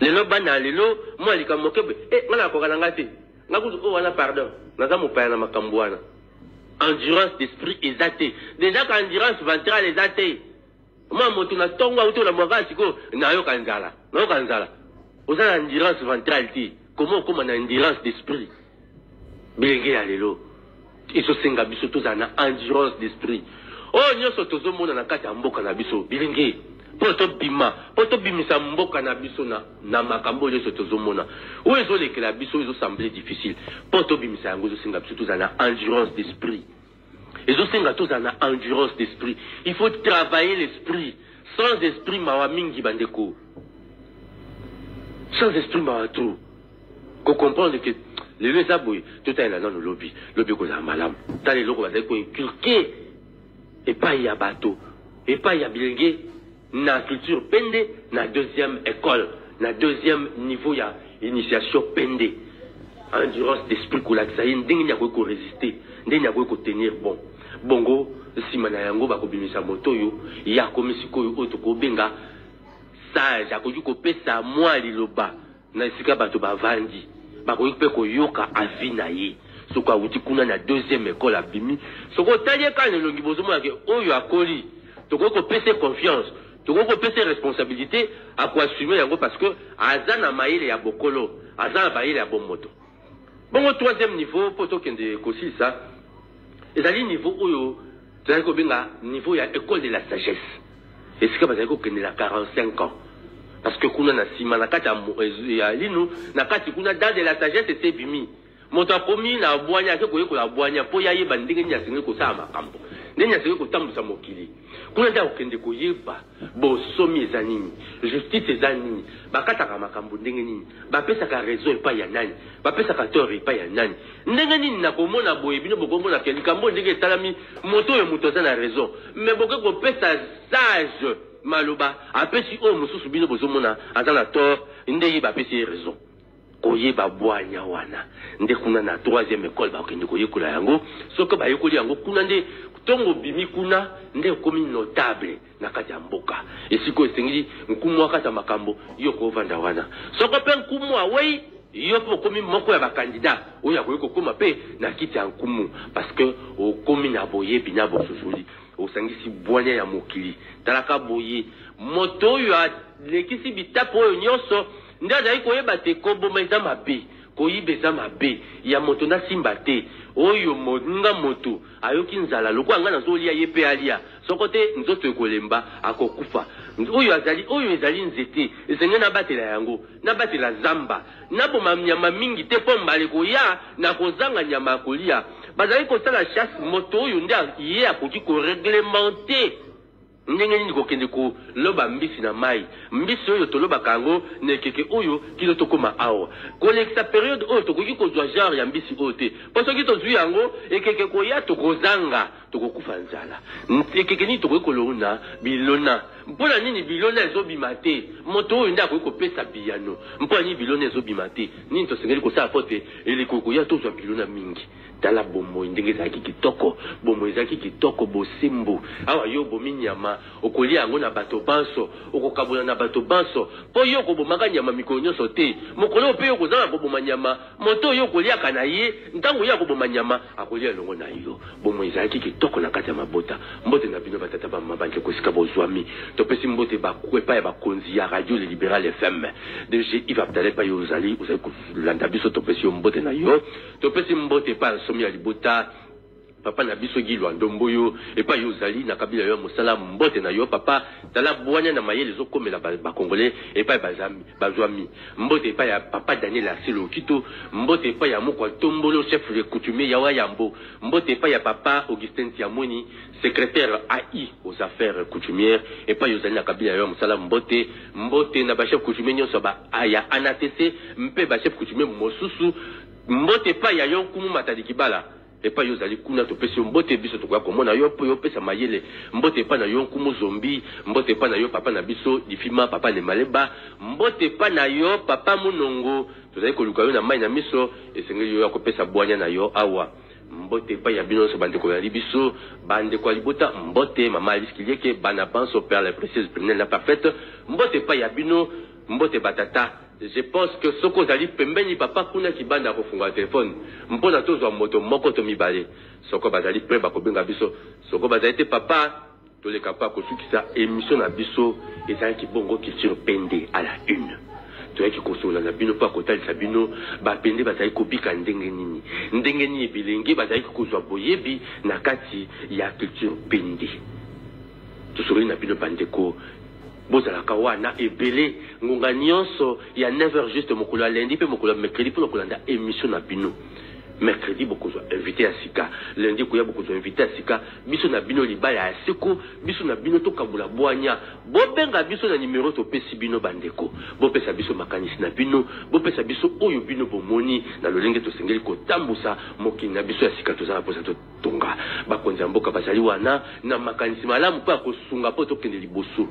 lelo bana lelo moi likambo kebe ngana kokana ngati ngakuzu o wana pardon naza mopaya na makambo wana endurance d'esprit eza te déjà qu'endurance ventrale eza te Moi, moto na tongo auto na mwaka siko na yo kanzala. Na yo kanzala. Oza na endurance ventrale ti. Comment na endurance d'esprit. Bilenge ya lelo. Iso senga biso toza na endurance d'esprit. Oh nyoso tozo mona na kati ya mboka na biso. Bilenge. Poto bimisa mboka na biso na makambo nyoso tozo mona. O ezo lekela biso ezo sembler difficile. Poto bimisa yango ezo senga biso toza na endurance d'esprit. Ezo senga toza na endurance d'esprit. Il faut travailler l'esprit. Sans esprit mawa mingi bandeko. Sans esprit mawa trop. Qu'on comprendre que les gens aboy tout est là dans le lobby ko za malam. Dans les locaux bazai ko inculquer et pas y a bateau et pas y a bilenge na culture pende na deuxième école na deuxième niveau ya initiation pende. Endurance d'esprit ko la tsayi ndenge nya ko résister ndenge nya ko tenir bon. Bongo sima na yango bakobimisa moto yo ya komisiko yo oto ko benga sage akoki ko pesa mwa liloba na esika bato bavandi bakoki pe ko yoka avi na ye soko awuti kuna na deuxième école abimi soko talie ka nelongi bozomo yake oyo akoli toko ko pesa confiance toko ko pesa responsabilité a ko assumer yango parce que aza na maile ya bokolo aza na maile ya bomoto. Bongo troisième niveau poto kende kosi ça ezali niveau oyo tozali kobenga niveau ya école de la sagesse esika bazali kokendela 45 ans parce que kuna na sima na kati ya lino na kati kuna dans de la sagesse ete bimi moto akomi na bwanya ake koyekola bwanya po yayeba ndenge nini asengi kosala makambo ndenge asengi kotambusa mokili kuna nde akokende koyeba bosomi eza nini justice eza nini bakataka makambo ndenge nini bapesaka raison epai ya nani bapesaka tort epai ya nani ndenge nini nakomona boye bino bokomona ke likambo ndenge etalami moto oyo moto aza na raison mais bokoki kopesa sage maloba apesi oyo mosusu bino bozomona aza na tort ndenge bapesi ye raison koyeba bwanya wana nde kuna na troisième école bakende koyekola yango soki bayekoli yango kuna nde tongo bimi kuna nde komi notable na kati ya mboka esiko esengeli nkumu akati ya makambo yo kovanda wana soko mpe nkumu awei yo po komi moko ya bakandida oyo akoki kokoma mpe na kiti ya nkumu parce que okomi na boyebi na bosusuli osangisi bwanya ya mokili talaka boye moto oyo alekisi bitapo oyo nyonso nde azali koyeba te koboma eza mabe koyiba eza mabe ya moto na simba te oyo nga moto ayoki nzala loko anga nazolia ye mpe alia soko te nzoto ekolemba akokufa oyo ezali nzete esenge nabatela yango nabatela zamba naboma nyama mingi te mpo mbala koya na kozanga nyama ya kolia bazali kosala chasse moto oyo nde ye akoki koreglemente ndenge nini kokende koloba mbisi na mai mbisi oyo tolobaka yango na ekeke oyo kilo tokoma awa kolekisa periode oyo tokoki kozwa genre ya mbisi oyo te mpo soki tozwi yango ekeke koya tokozanga tokokufa nzala ekeke nini tokoki kolona bilona mpona nini bilona ezobima te moto oyo nde akoki kopesa biyano mpona nini bilona ezobima te nini tosengeli kosala po te eleko koya tozwa bilona mingi tala bomoi ndenge ezalaki kitoko bomoi ezalaki kitoko bosembo awa yo bomi nyama okolia yango na bato banso okokabola na bato banso mpo yo okobomaka nyama mikolo nyonso te mokolo mpe yo kozanga koboma nyama moto oyo okoliaka na ye ntango ye akoboma nyama akolia elongo na yo bomoi ezalaki kitoko na kati ya mabota mbote na bino batata bamama bandeko kosika bozwami topesi mbote bakwepa ya bakonzi ya radio le libéral fm DG Yves Abdallah pa yo ozali kolanda biso topesi yo mbote na yo topesi mbote pa somi ya libota papa na biso gilwa ndomboyo epa yo zali na kabila yo mosala mbote na yo papa tala bwanya na mayele zokomela ba congolais epa bazwami mbote epa ya papa Daniel Asilo Kito mbote epa ya mokwa tombolo chef de coutumier ya Wayambo mbote epa ya papa Augustin Tiamoni secrétaire AI aux affaires coutumières epa yo zali na kabila yo mosala mbote na ba chef coutumier nyonso ba ya ANATC mpe ba chef coutumier mosusu mbote epa ya yo kumu matadi kibala epa yo zali kuna topesi mbote biso tokoya komona yo po yo pesa mayele mbote epa na yo nkumu zombi mbote epa na yo papa na biso difima papa ne maleba mbote epa na yo papa munongo tozali koluka yo na mai na miso esengeli yo ya kopesa bwanya na yo awa mbote epa ya bino so bandeko ya libiso bandeko ya libota mbote mama aliskilieke bana banso père la précieuse prénelle la parfaite mbote epa ya bino mbote batata. Je pense que ce que vous allez pembeni papa kuna ki banda ko funga téléphone mpona tozwa moto moko to mibale soko bazali pre bakobenga biso soko bazali te papa tous les capables qui ça émission na biso et ça qui bongo culture pende à la une. Tu vois qui consola na bino pas côté sabino ba pende ba sai kopika ndenge nini bilengi ba sai kozwa boyebi na kati ya culture pende. Tu sori na bino bandeko bozala kawana ebele ngonga nyonso ya 9h juste mokolo lundi pe mokolo mercredi pour kolanda émission na bino. Mercredi beaucoup invité à Sika, lundi koya beaucoup invité à Sika, biso na bino libala ya seko, biso na bino to kabula boanya, bo benga biso na numéro to pesi bino bandeko, bo pesa biso makanisi na bino, bo pesa biso oyo bino bomoni na lolenge to sengeli ko tambusa mokini na biso ya Sika to zala posa to tonga, ba konza mboka bazali wana na makanisi malamu pa ko sunga po to kende liboso.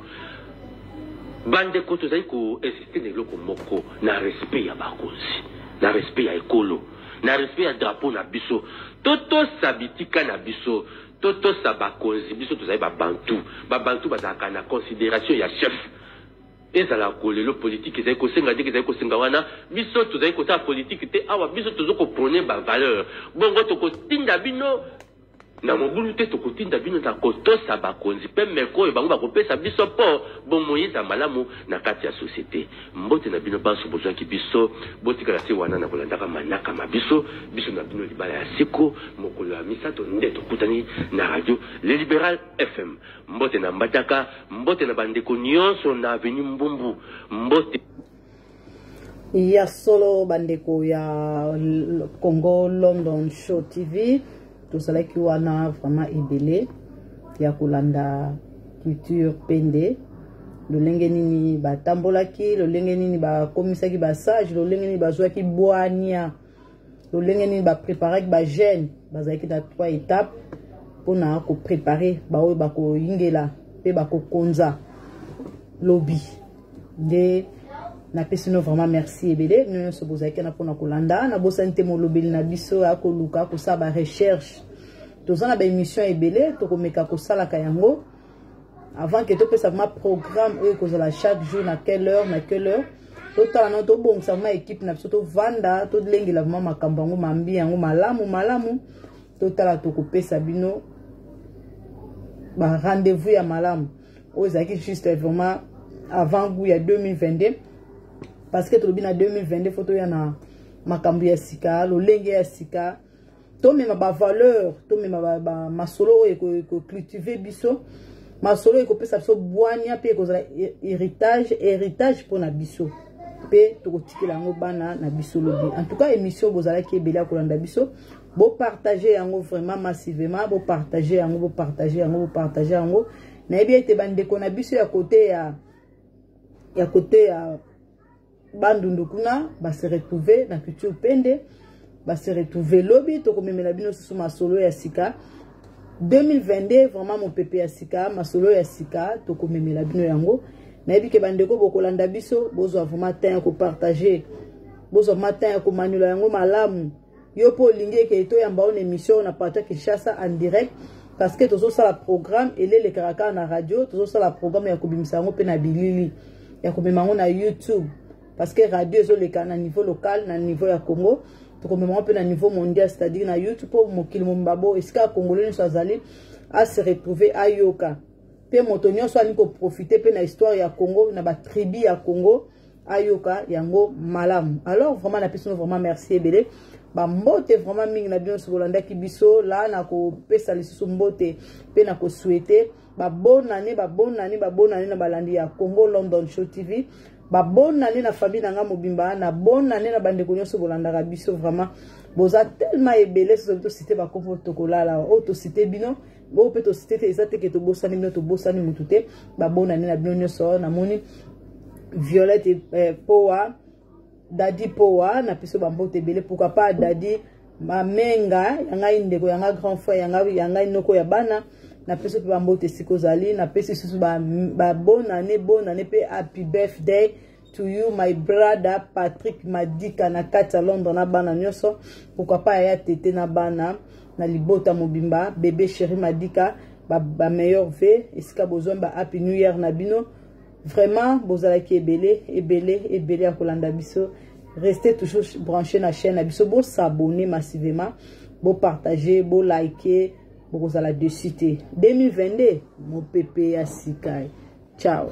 Bandeko to zali ko insister na loko moko na respect ya bakozi, na respect ya ekolo. Na respect ya drapeau na biso toto sabitika na biso toto sabakozi biso tozali babantu bazalaka na considération ya chef ezala kolelo politique ezali kosenga ndenge ezali kosenga wana biso tozali kota politique te awa biso tozoko prôner ba valeur bongo tokotinda bino na mobulu te tokotinda bino na kotosa bakonzi pe meko e bango bakopesa biso po bon moyeza malamu na kati ya société mbote na bino banso bozwa ki biso botika la se wana na kolandaka manaka mabiso biso na bino libala ya siko mokolo ya misato nde tokutani na radio Le Libéral FM mbote na mbataka mbote na bandeko nyonso na avenue Mbumbu mbote ya solo bandeko ya Congo London Show TV. Tout cela qui wana vraiment ebele ya kolanda culture pende lolenge nini batambolaki lolenge nini bakomisaki basage lolenge nini bazwaki boania lolenge nini bapreparaki bagene bazalaki na 3 étapes mpona koprépare baoyo bakoyingela mpe bakokonza lobi nde napesi no vraiment merci ebele nyonso bozalaki na mpona kolanda na bosani te molobeli na biso akoluka kosala ba recherche tozana ba émission ebele tokomeka kosalaka yango avant que topesa vraiment programme oyo kozala chaque jour na quelle heure totala na tobongisa vraiment équipe na biso tovanda tolengela vraiment makambo yango mambi yango malamu totala tokopesa bino ba rendez-vous ya malamu oyo ezalaki juste vraiment avant goût ya 2022 parce que tolobi na 2022 photo ya na makambo ya sika lolenge ya sika to mema ba valeur to mema ba masolo e ko cultiver biso masolo e ko pesa biso boania pe ko za héritage pour na biso pe to ko tikela ngo bana na biso lobi en tout cas émission bozala ki ebela ko landa biso bo partager yango vraiment massivement bo partager yango na ebi ete bandeko na biso ya côté ya bandundu kuna ba se retrouver na culture pende ba se retrouver lobby to komemela bino susu masolo ya sika 2022 vraiment mon pepe ya sika masolo ya sika to komemela bino yango na ebike bandeko bokolanda biso bozwa vraiment temps ko partager bozwa matin ko manula yango malamu yo po linge ke to yamba on émission na partage Kinshasa en direct parce que tozo sala programme ele le karaka na radio tozo sala programme ya kobimisa yango pe na bilili ya komema yango na YouTube parce que radio zo le kana niveau local na niveau ya Congo to komema yango pe na niveau mondial c'est-à-dire na YouTube pour mokili mbabo eska congolais so azali à se retrouver à yoka pe motonyo so ani ko profiter pe na histoire ya Congo na ba tribu ya Congo ayoka yango malamu. Alors vraiment na personne vraiment merci ebele ba mbote vraiment mingi na bien so bolanda ki biso la na ko pesa lisusu mbote pe na ko souhaiter ba bonne année na balandi ya Congo London Show TV ba bonne année na famille na nga mobimba na bonne année na bande konyo so bolanda ka biso vraiment boza tellement ebele so to citer ba kompo tokolala auto citer bino bo pe to citer ezate ke to bosani bino to bosani mutute ba bonne année na bino so na moni Violette Powa Daddy Powa na piso bambote bele pourquoi pas Daddy Mamenga yanga indeko yanga grand frère yanga inoko ya bana na piso pe bambote sikozali na pesi susu ba bonne année pe happy birthday to you my brother Patrick Madika na kata London na bana nyoso pourquoi pas ya tete na bana na libota mobimba bébé chéri Madika ba meilleur vœu esika besoin ba happy new year na bino. Vraiment, bozalaki ebele à kolanda biso. Restez toujours branchés na chaîne biso, bo s'abonner massivement, bo partager, bo liker, bokozala de cité 2022 mon pépé ya sikai ciao.